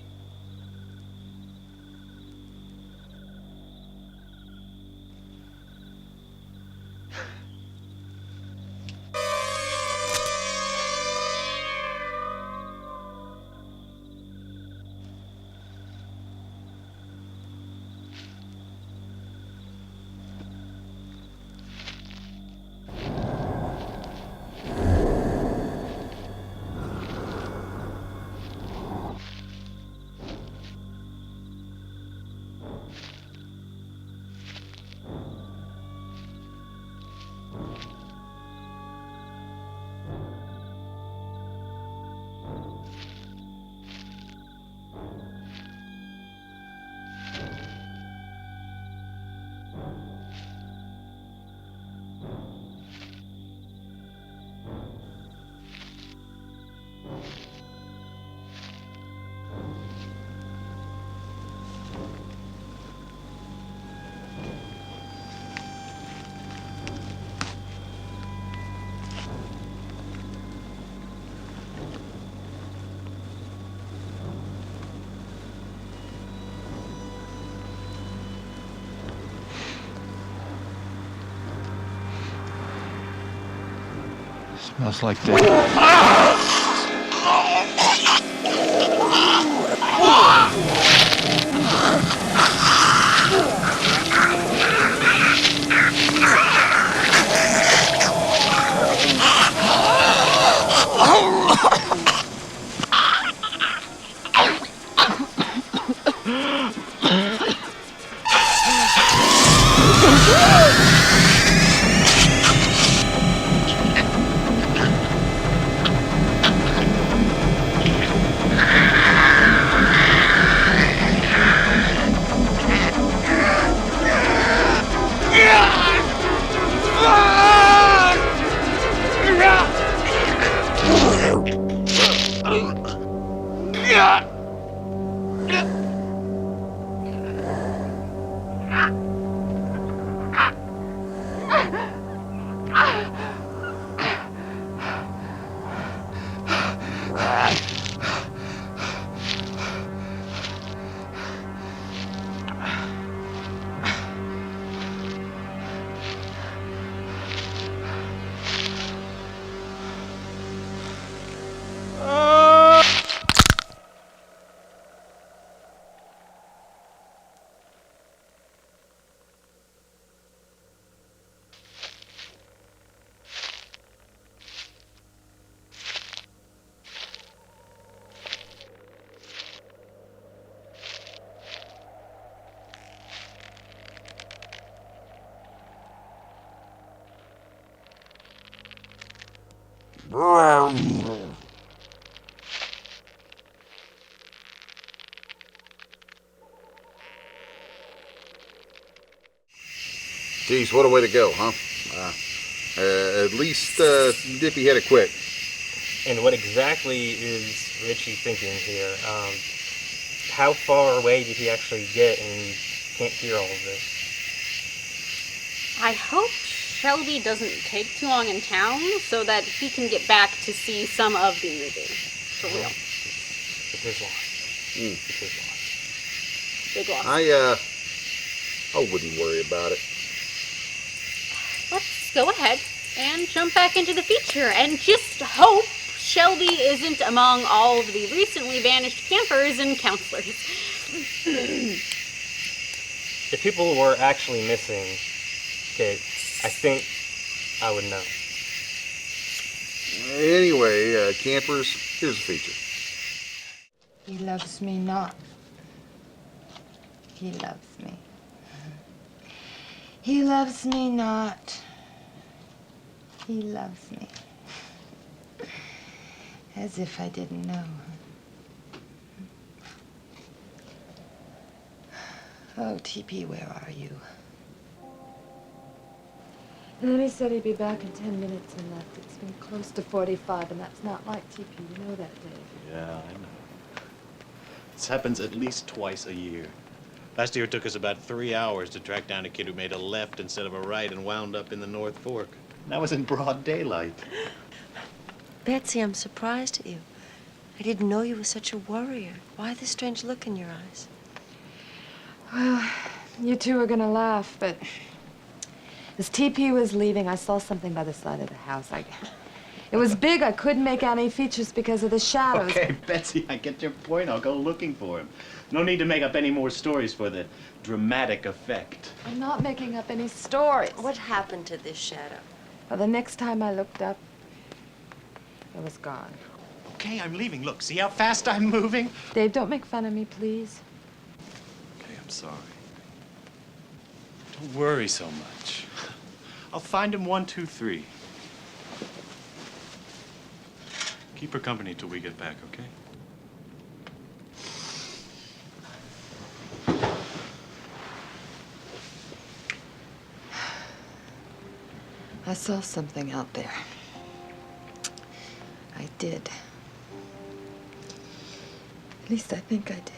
Smells like death. Geez, what a way to go, huh? At least Dippy had it quick. And what exactly is Richie thinking here? How far away did he actually get and can't hear all of this? I hope Shelby doesn't take too long in town so that he can get back to see some of the movie. For real. It's his loss. It's his loss. Big loss. I wouldn't worry about it. Let's go ahead and jump back into the feature and just hope Shelby isn't among all of the recently vanished campers and counselors. If people were actually missing, okay, I think I would know. Anyway, campers, here's a feature. He loves me not. He loves me. He loves me not. He loves me. As if I didn't know. Oh, TP, where are you? And then he said he'd be back in 10 minutes and left. It's been close to 45, and that's not like TP. You know that, Dave. Yeah, I know. This happens at least twice a year. Last year it took us about 3 hours to track down a kid who made a left instead of a right and wound up in the North Fork. That was in broad daylight. Betsy, I'm surprised at you. I didn't know you were such a warrior. Why the strange look in your eyes? Well, you two are gonna laugh, but as TP was leaving, I saw something by the side of the house. It was big. I couldn't make out any features because of the shadows. Okay, Betsy, I get your point. I'll go looking for him. No need to make up any more stories for the dramatic effect. I'm not making up any stories. What happened to this shadow? Well, the next time I looked up, it was gone. Okay, I'm leaving. Look, see how fast I'm moving? Dave, don't make fun of me, please. Okay, I'm sorry. Don't worry so much. I'll find him 1, 2, 3. Keep her company till we get back, okay? I saw something out there. I did. At least I think I did.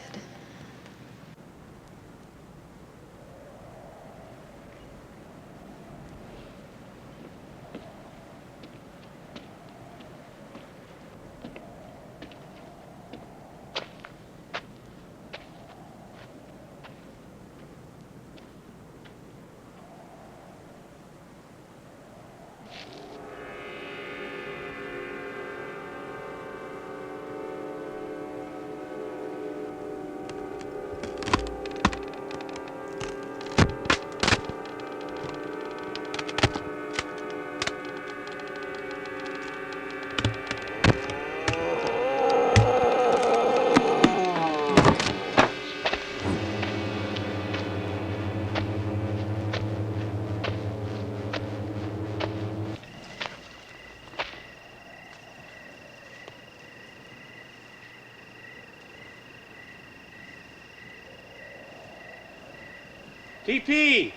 TP!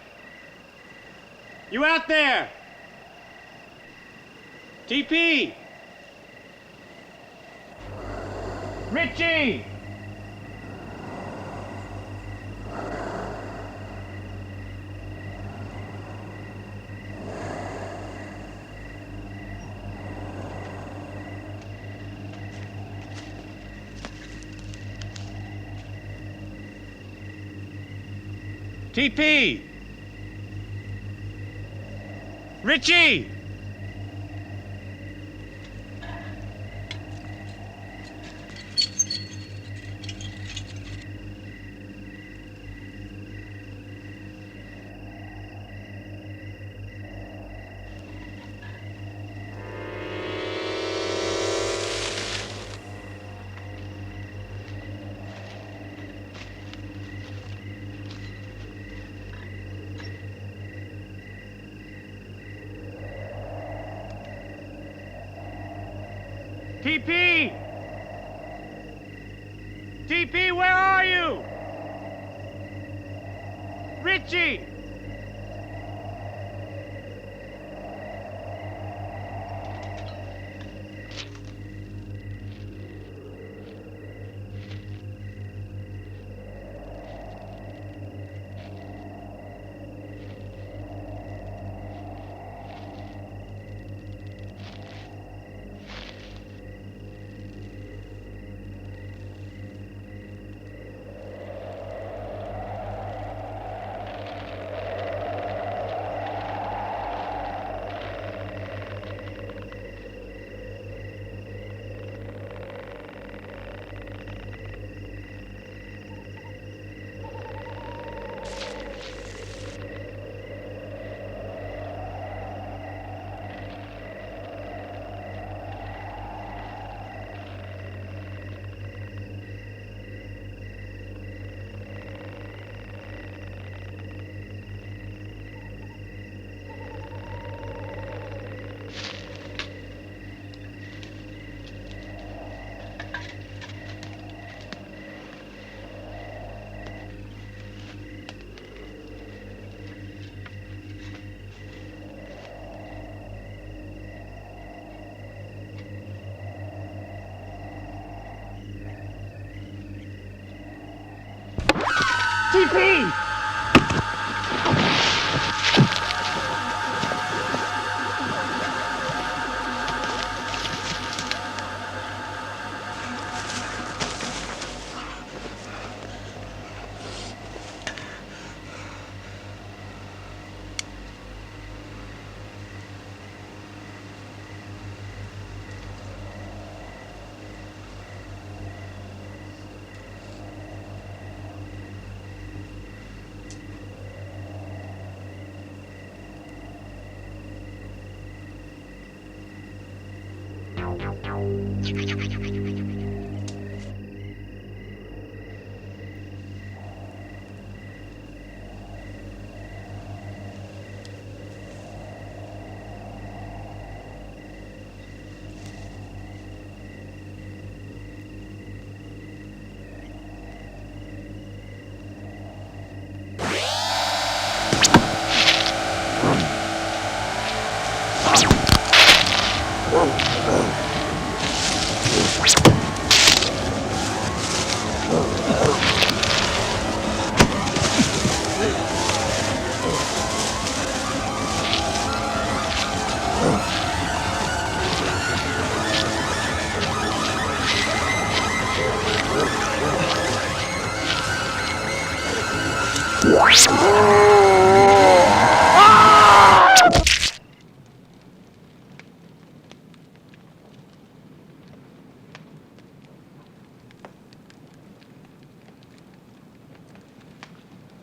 You out there? TP! Richie! TP! Richie! TP! TP, where are you? Richie! TP!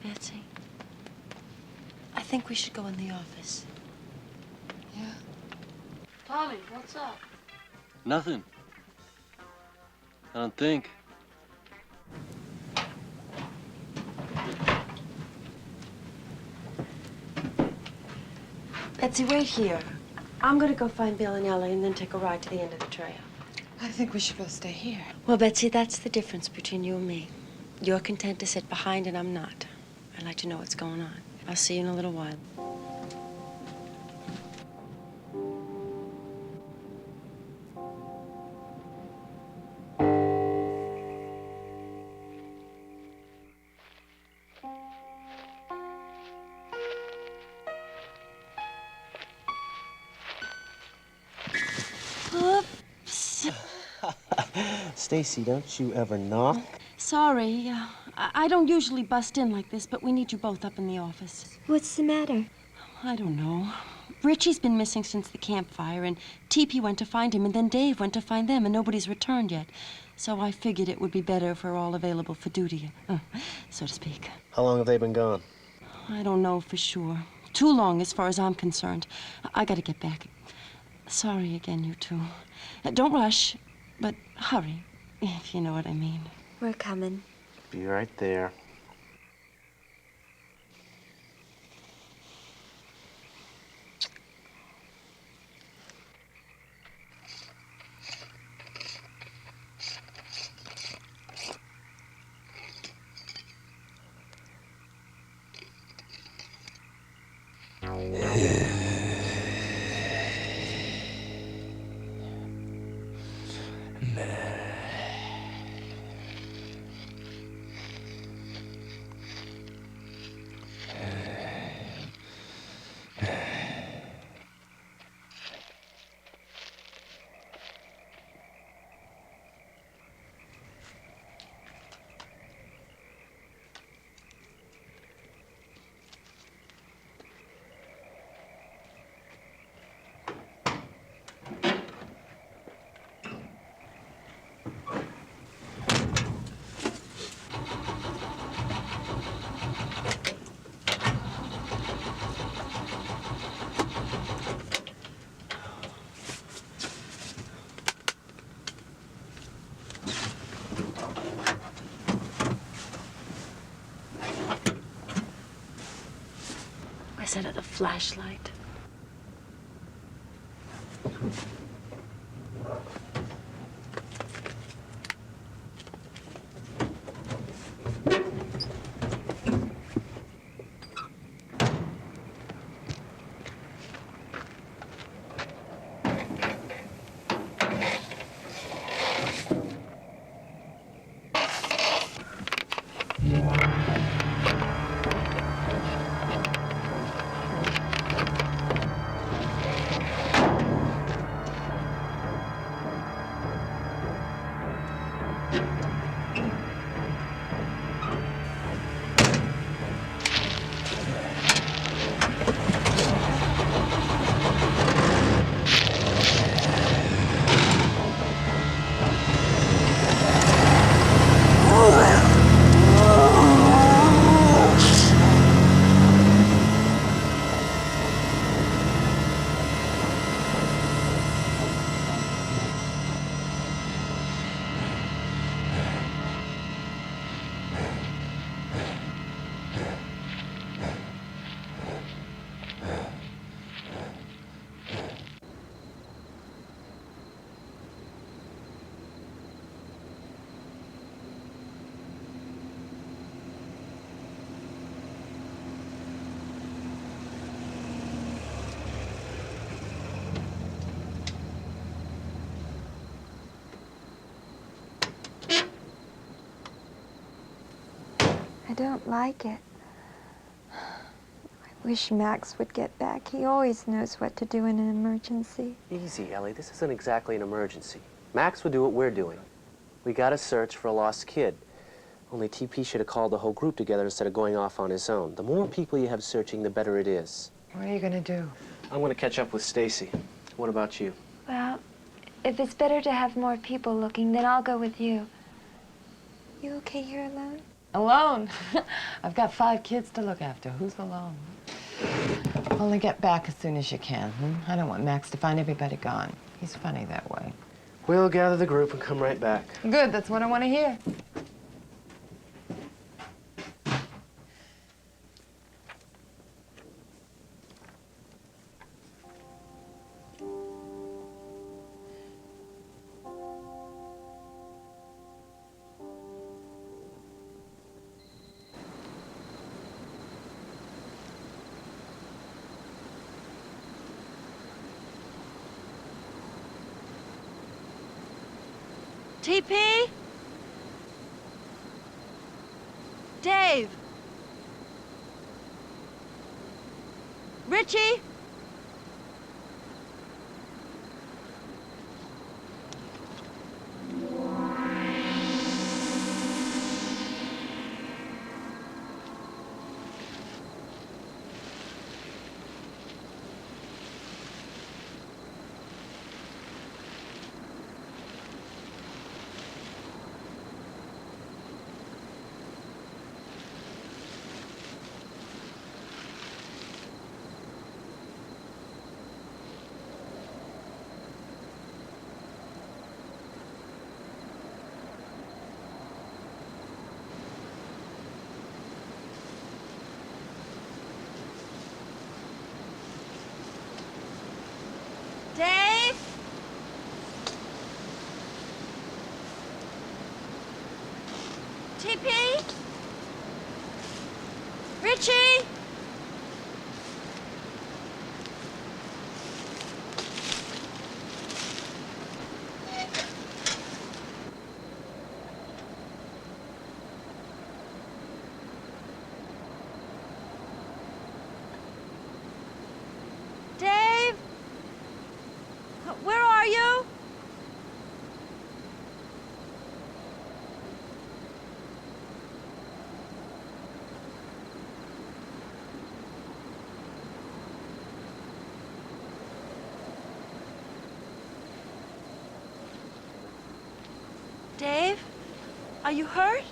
Betsy, I think we should go in the office. Yeah. Tommy, what's up? Nothing. I don't think. Betsy, wait here. I'm gonna go find Bill and Ellie and then take a ride to the end of the trail. I think we should both stay here. Well, Betsy, that's the difference between you and me. You're content to sit behind and I'm not. I'd like to know what's going on. I'll see you in a little while. Oops. Stacy, don't you ever knock? Sorry. I don't usually bust in like this, but we need you both up in the office. What's the matter? I don't know. Richie's been missing since the campfire, and TP went to find him, and then Dave went to find them, and nobody's returned yet. So I figured it would be better if we're all available for duty, so to speak. How long have they been gone? I don't know for sure. Too long as far as I'm concerned. I gotta get back. Sorry again, you two. Don't rush, but hurry, if you know what I mean. We're coming. Be right there. I said at the flashlight. I don't like it. I wish Max would get back. He always knows what to do in an emergency. Easy, Ellie. This isn't exactly an emergency. Max would do what we're doing. We gotta search for a lost kid. Only TP should have called the whole group together instead of going off on his own. The more people you have searching, the better it is. What are you gonna do? I'm gonna catch up with Stacy. What about you? Well, if it's better to have more people looking, then I'll go with you. You okay here alone? Alone? I've got 5 kids to look after. Who's alone? Only get back as soon as you can. I don't want Max to find everybody gone. He's funny that way. We'll gather the group and come right back. Good, that's what I want to hear. TP? Dave? Richie? Dave? TP? Richie? Dave, are you hurt?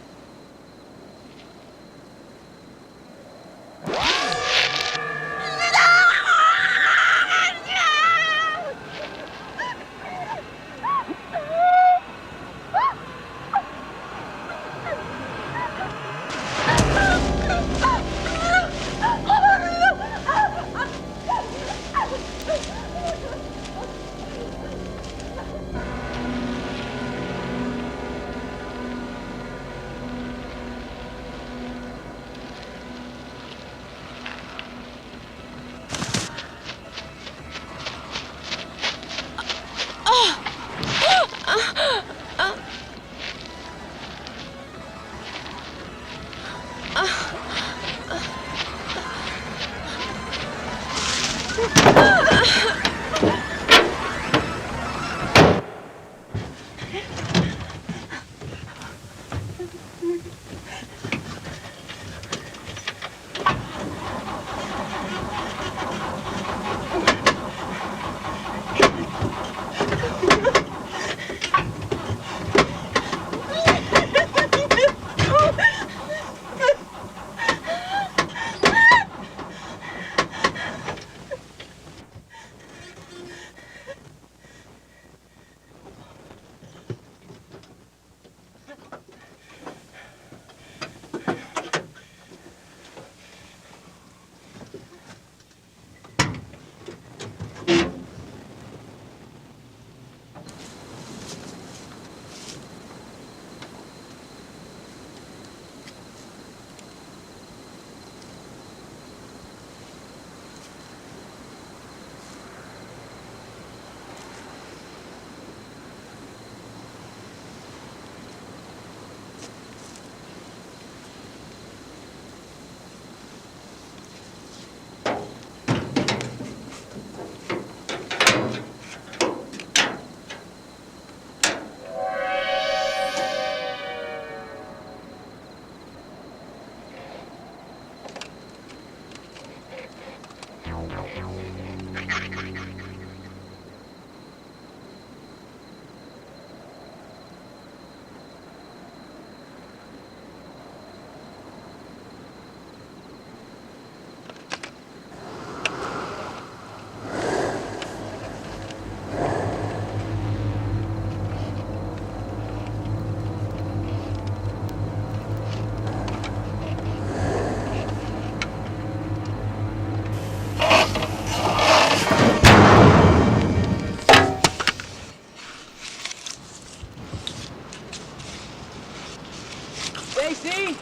Stacy!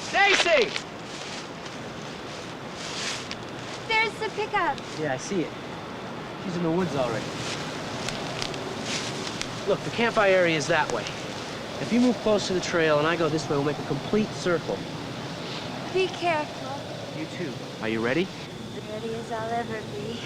Stacy! There's the pickup. Yeah, I see it. She's in the woods already. Look, the campfire area is that way. If you move close to the trail and I go this way, we'll make a complete circle. Be careful. You too. Are you ready? As ready as I'll ever be.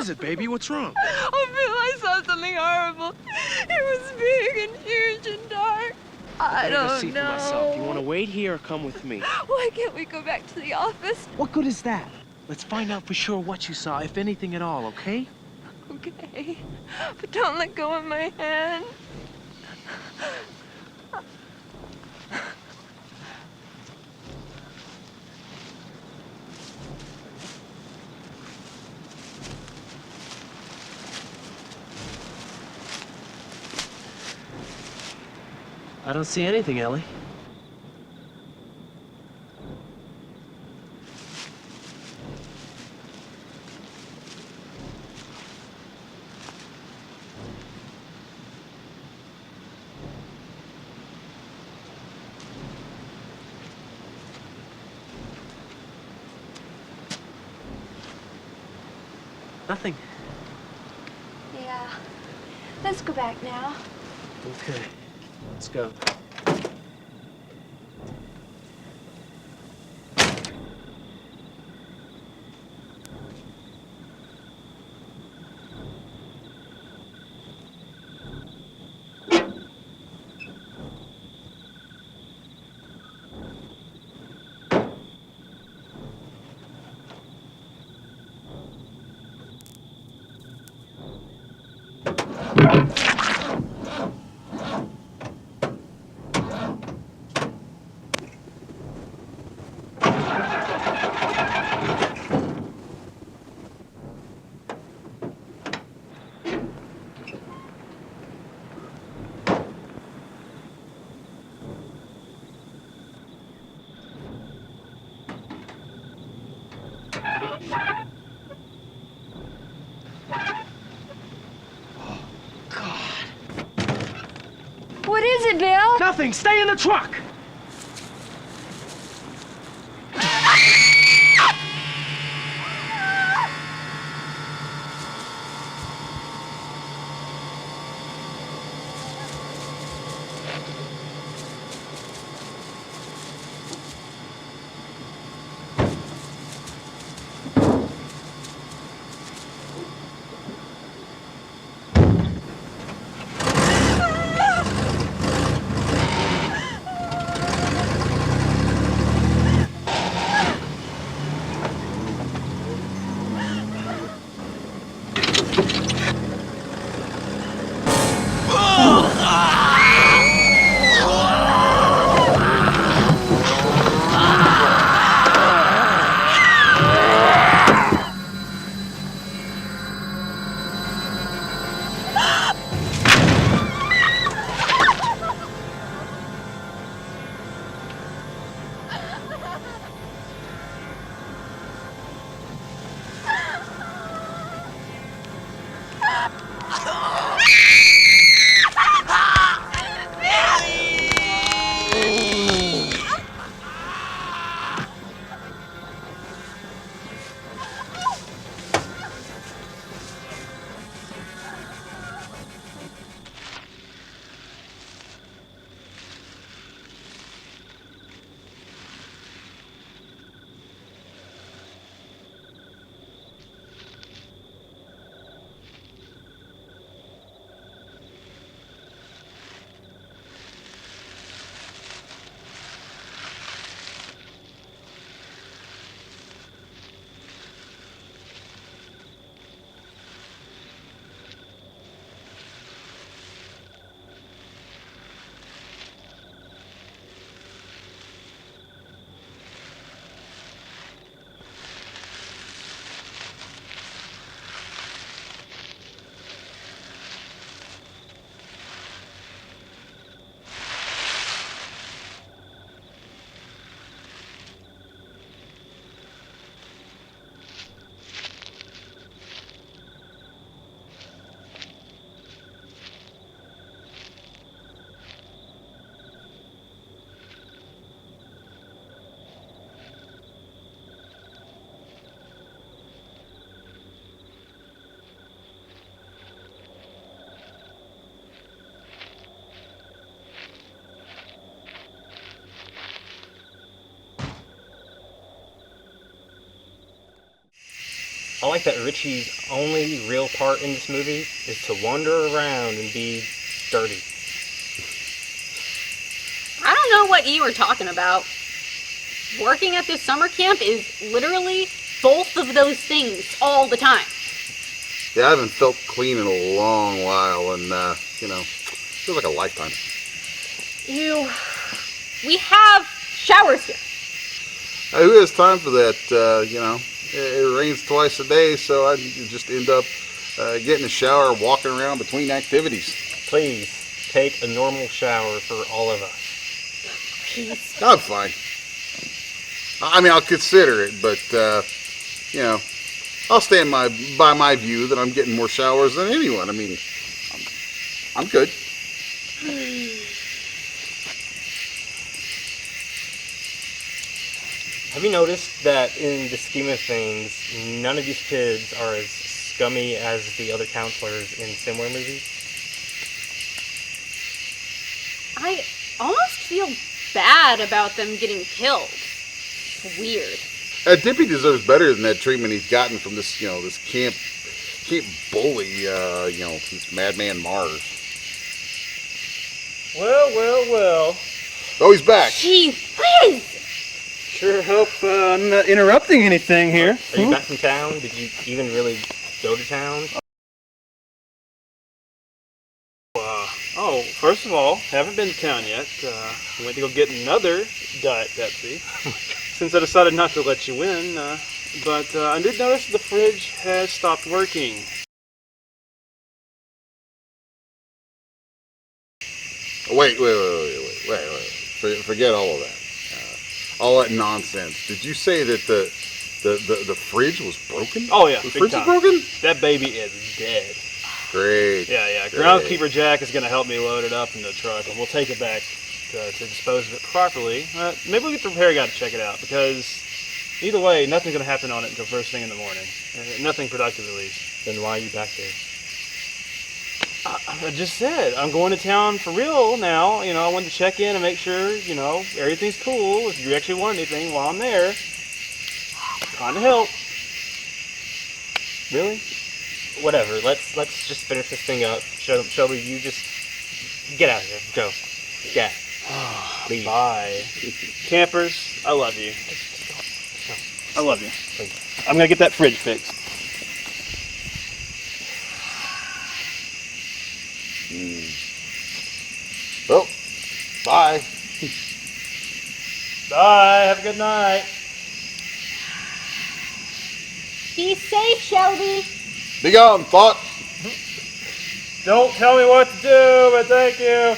was it, baby? What's wrong? Oh, Bill, I saw something horrible. It was big and huge and dark. I I gotta don't see know. for myself. You want to wait here or come with me? Why can't we go back to the office? What good is that? Let's find out for sure what you saw, if anything at all, okay? Okay, but don't let go of my hand. I don't see anything, Ellie. Nothing. Yeah. Let's go back now. Okay. Let's go. What is it, Bill? Nothing. Stay in the truck. I like that Richie's only real part in this movie is to wander around and be dirty. I don't know what you were talking about. Working at this summer camp is literally both of those things all the time. Yeah, I haven't felt clean in a long while, and, feels like a lifetime. We have showers here. Who has time for that? It rains twice a day, so I just end up getting a shower, walking around between activities. Please, take a normal shower for all of us. I'm fine. I mean, I'll consider it, but, I'll stand by my view that I'm getting more showers than anyone. I mean, I'm good. Have you noticed that in the scheme of things, none of these kids are as scummy as the other counselors in similar movies? I almost feel bad about them getting killed. It's weird. Dippy deserves better than that treatment he's gotten from this, this camp bully, this Madman Mars. Well. Oh, he's back. Gee whiz! Sure hope I'm not interrupting anything here. Are you back from town? Did you even really go to town? First of all, haven't been to town yet. Went to go get another Diet Pepsi. Since I decided not to let you in, but I did notice the fridge has stopped working. Wait. Forget all of that. All that nonsense. Did you say that the fridge was broken? Oh yeah, the big fridge time. is broken? That baby is dead. Great. Yeah. Great. Groundskeeper Jack is going to help me load it up in the truck, and we'll take it back to dispose of it properly. Maybe we'll get the repair guy to check it out, because either way, nothing's going to happen on it until first thing in the morning. Nothing productive, at least. Then why are you back there? I just said, I'm going to town for real now. I wanted to check in and make sure, everything's cool. If you actually want anything while I'm there, trying to help. Really? Whatever. Let's just finish this thing up. Shelby, you just get out of here. Go. Yeah. Leave. Bye. Campers, I love you. I love you. Please. I'm going to get that fridge fixed. Well, bye. Bye. Have a good night. Be safe, Shelby. Be gone, thought. Don't tell me what to do, but thank you.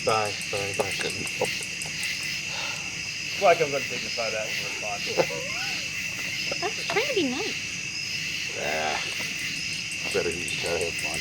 Bye, Shelby. It's like I'm going to dignify that one response. I was trying to be nice. Better you just try to have fun.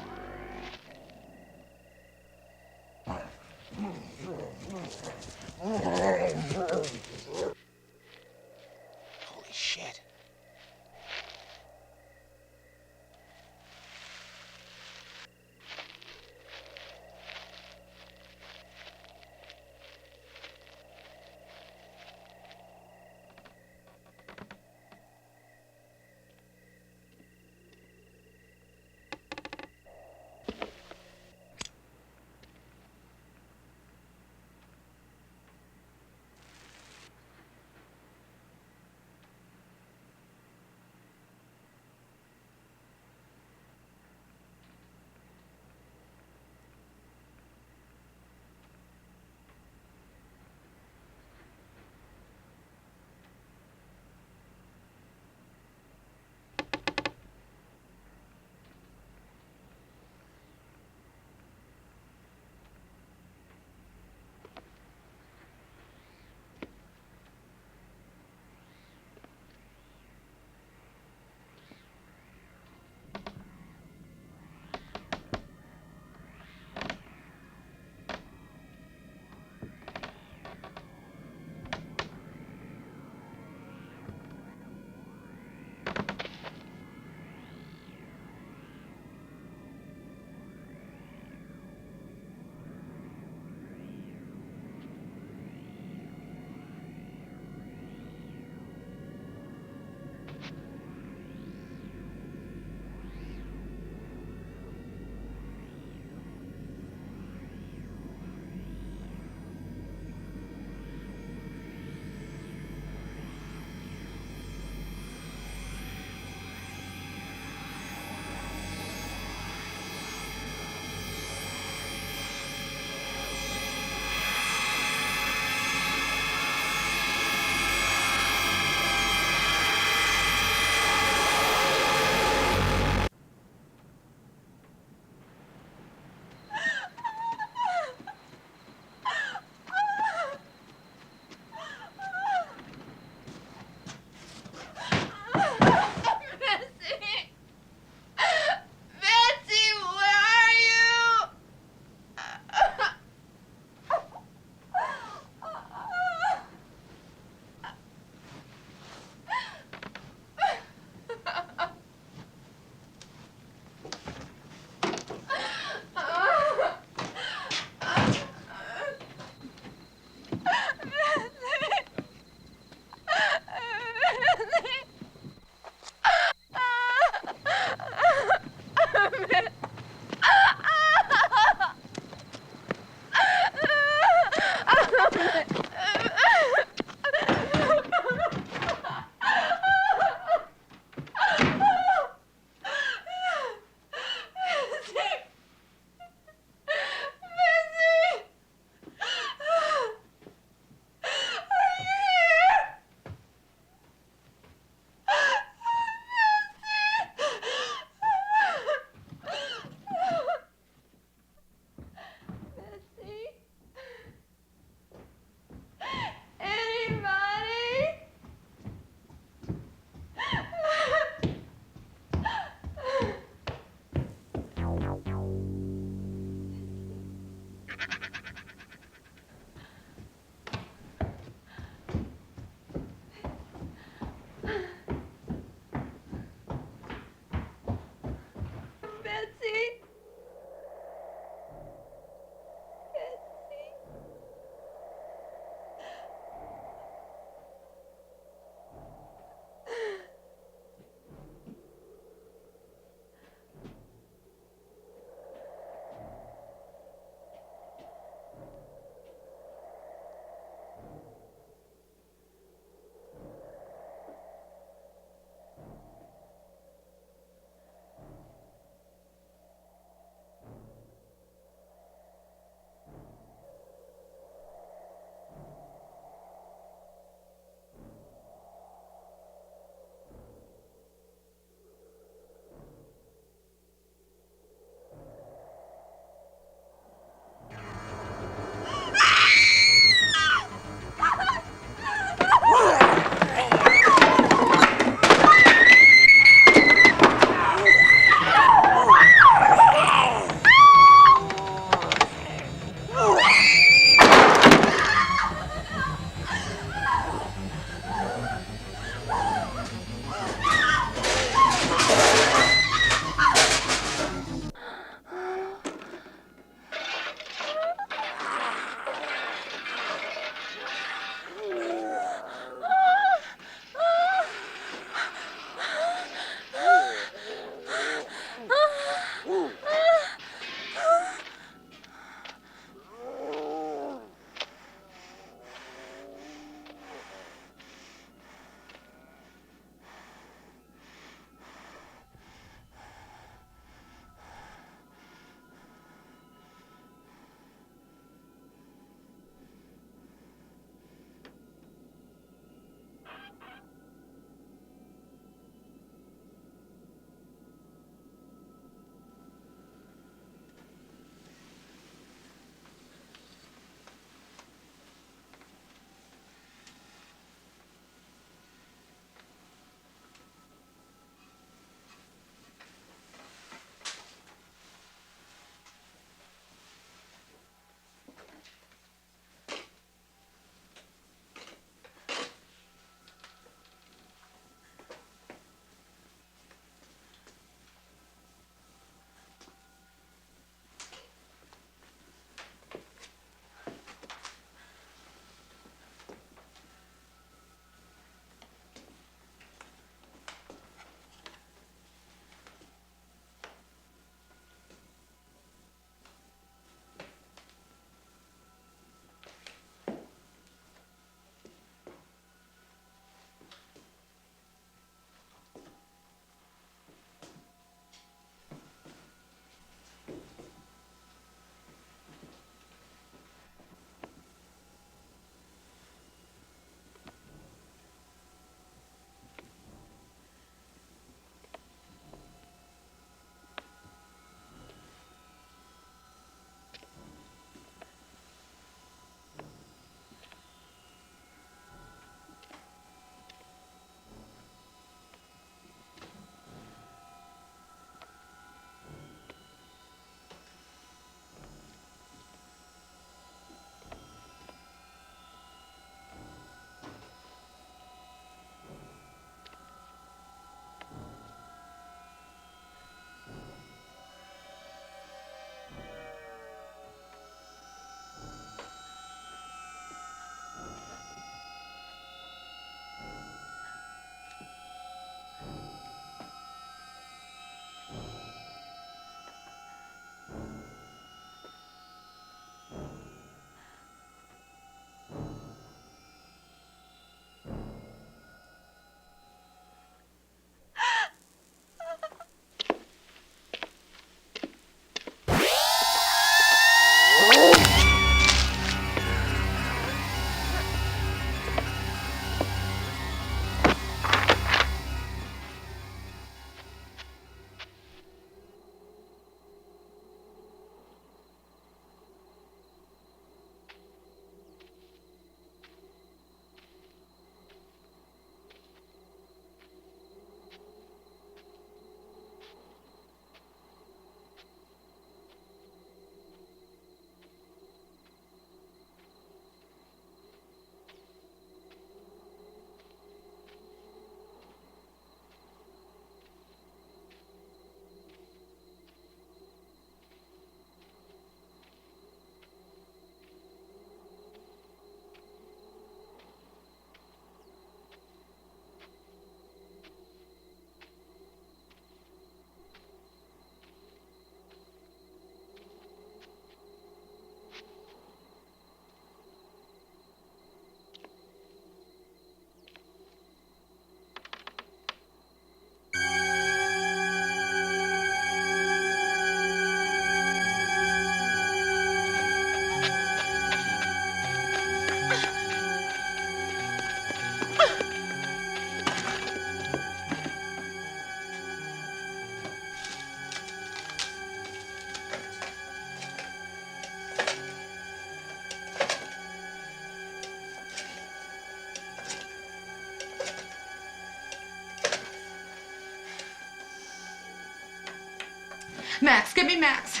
Max, get me Max.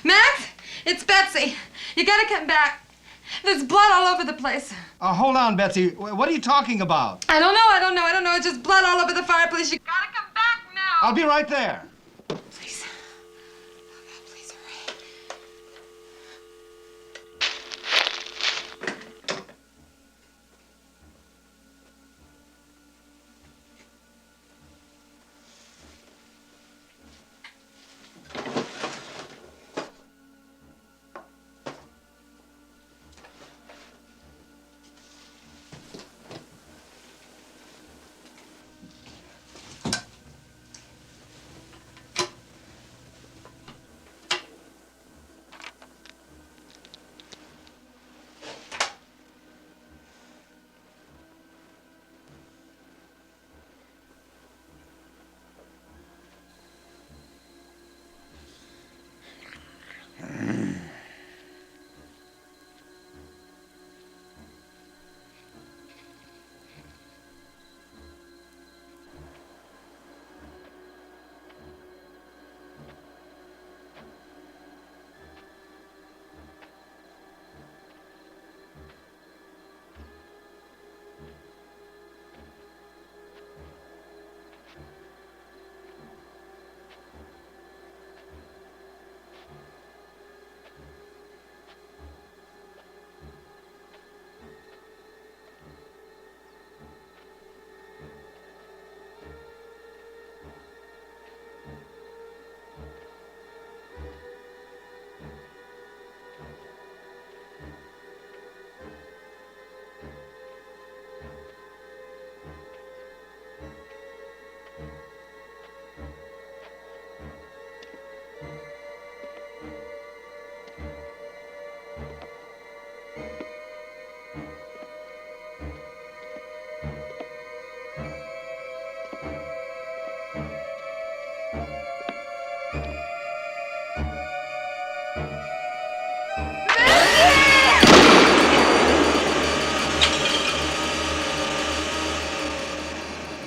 Max, it's Betsy. You gotta come back. There's blood all over the place. Hold on, Betsy. What are you talking about? I don't know. It's just blood all over the fireplace. You gotta come back now. I'll be right there. Please. Please hurry.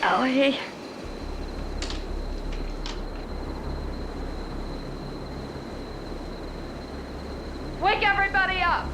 Ellie. Wake everybody up.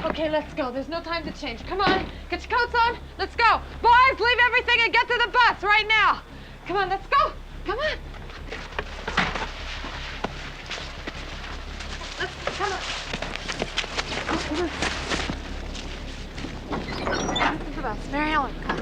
Okay, let's go. There's no time to change. Come on, get your coats on. Let's go. Boys, leave everything and get to the bus right now. Come on, let's go. Come on. Come on. Come on. This is the bus. Mary Ellen, come.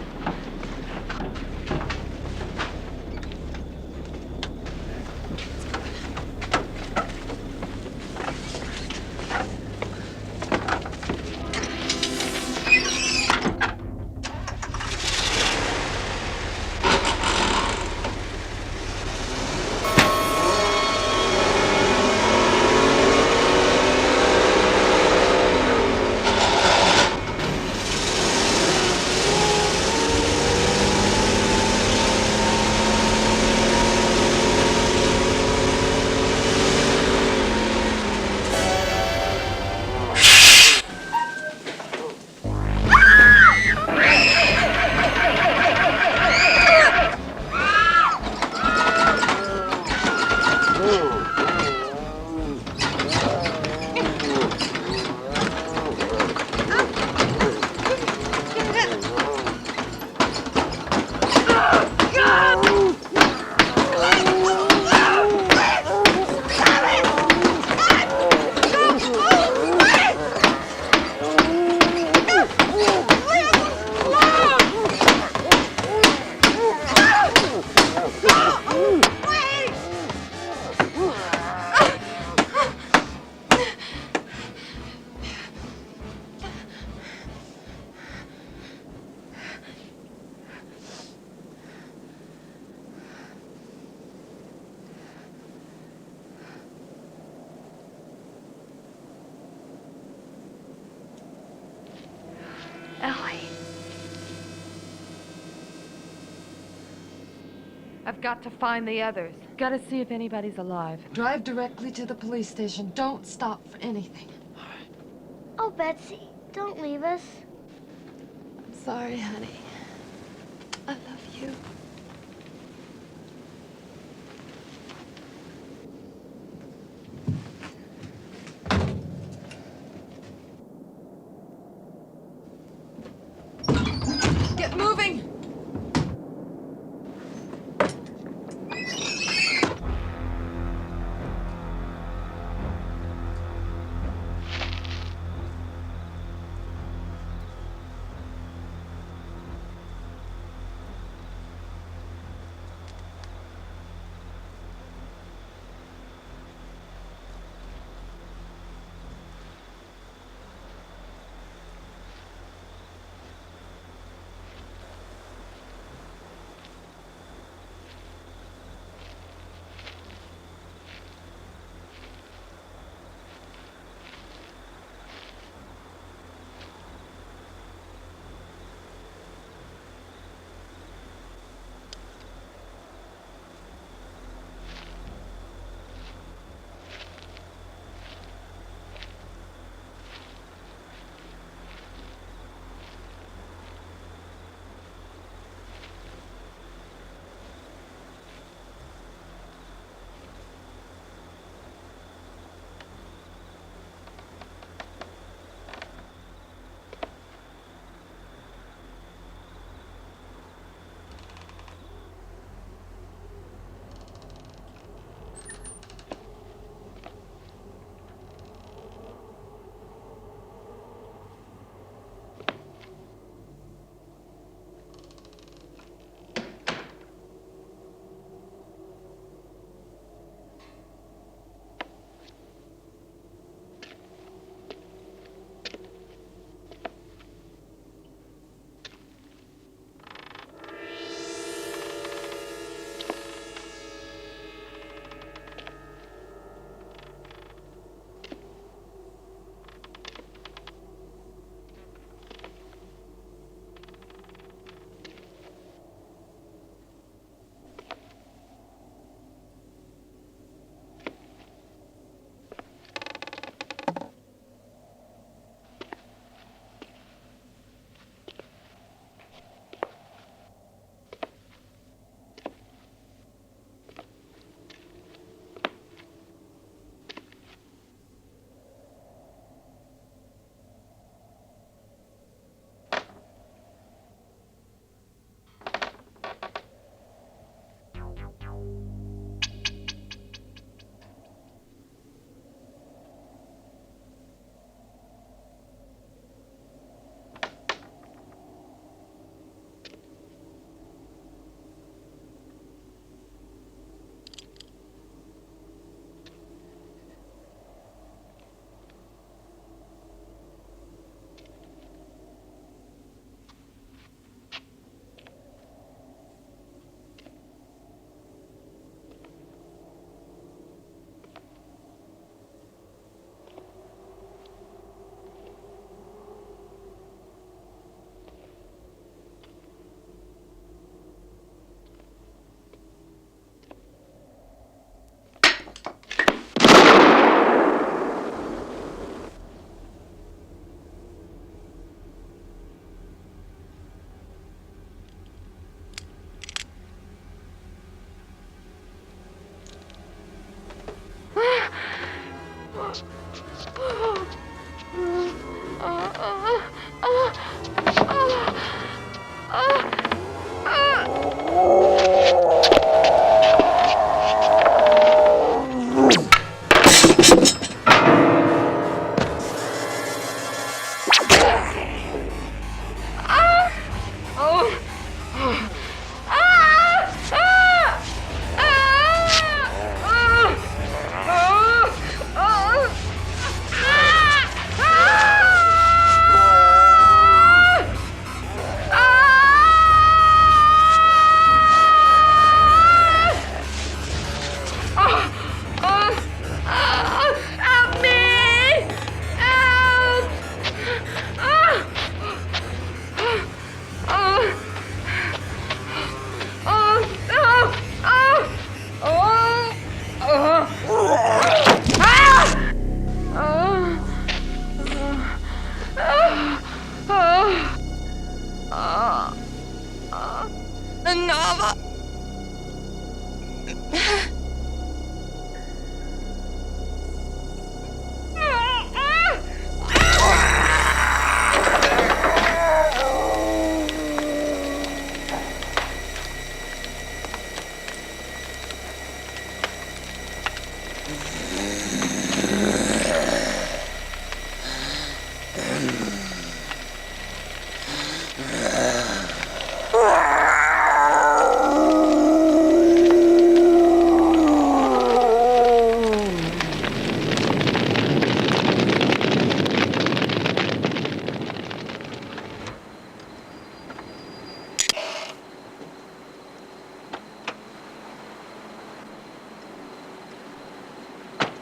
I've got to find the others. Gotta see if anybody's alive. Drive directly to the police station. Don't stop for anything. Oh, Betsy, don't leave us. I'm sorry, honey. I love you. Get moving!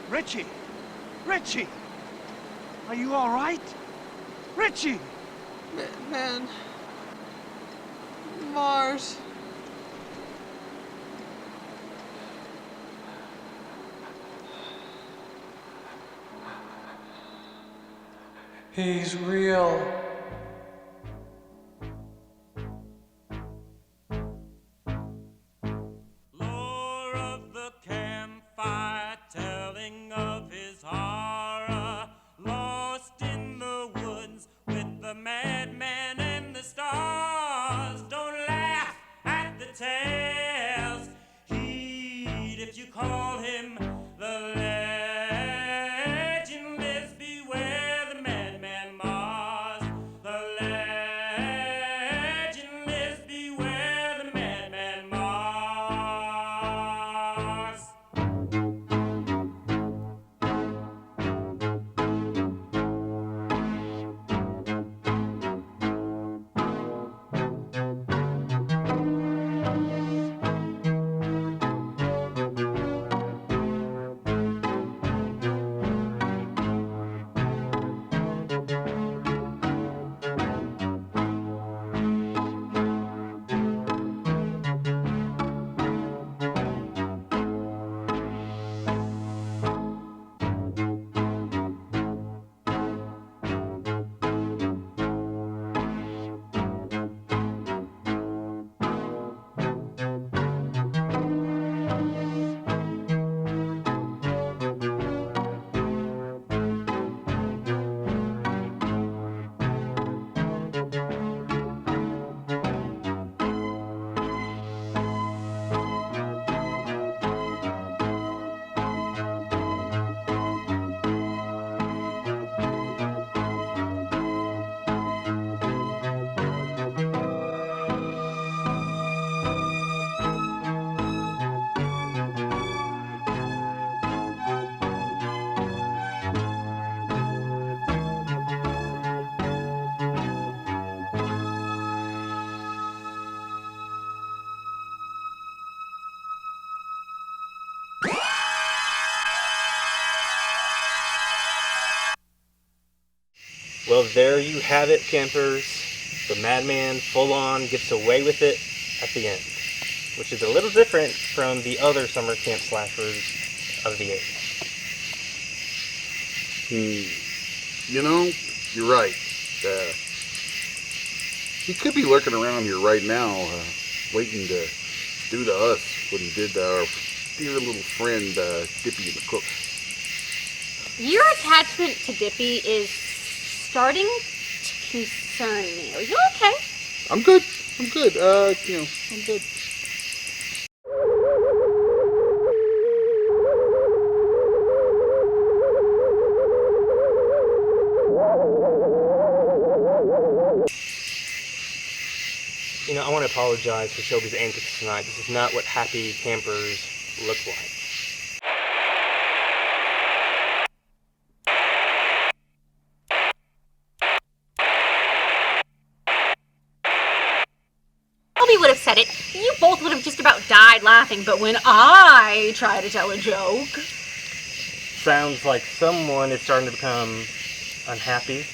Richie! Richie! Are you all right? Richie! Man. Mars. He's real. Lore of the campfire, telling of his horror, lost in the woods with the madman and the stars. Don't laugh at the tales, heed if you call him the legend lives. Beware the madman Mars. The legend lives. Beware the madman Mars. Well, there you have it, campers. The Madman full-on gets away with it at the end, which is a little different from the other summer camp slashers of the 80s. You know, you're right. He could be lurking around here right now, waiting to do to us what he did to our dear little friend, Dippy the cook. Your attachment to Dippy is starting to concern me. Are you okay? I'm good. I'm good. I'm good. You know, I want to apologize for Shelby's antics tonight. This is not what happy campers look like. Shelby would have said it. You both would have just about died laughing, but when I try to tell a joke... Sounds like someone is starting to become unhappy.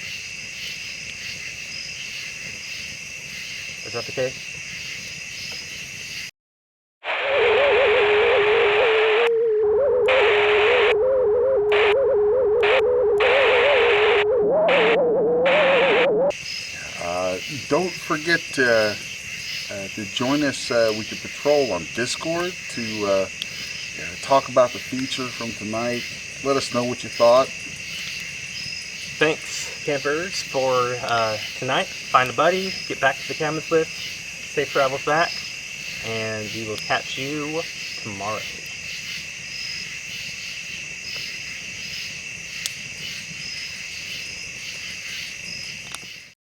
Is that the case? Don't forget to join us with your patrol on Discord to talk about the feature from tonight. Let us know what you thought. Thanks, campers, for tonight. Find a buddy, get back to the cabins list, safe travels back, and we will catch you tomorrow.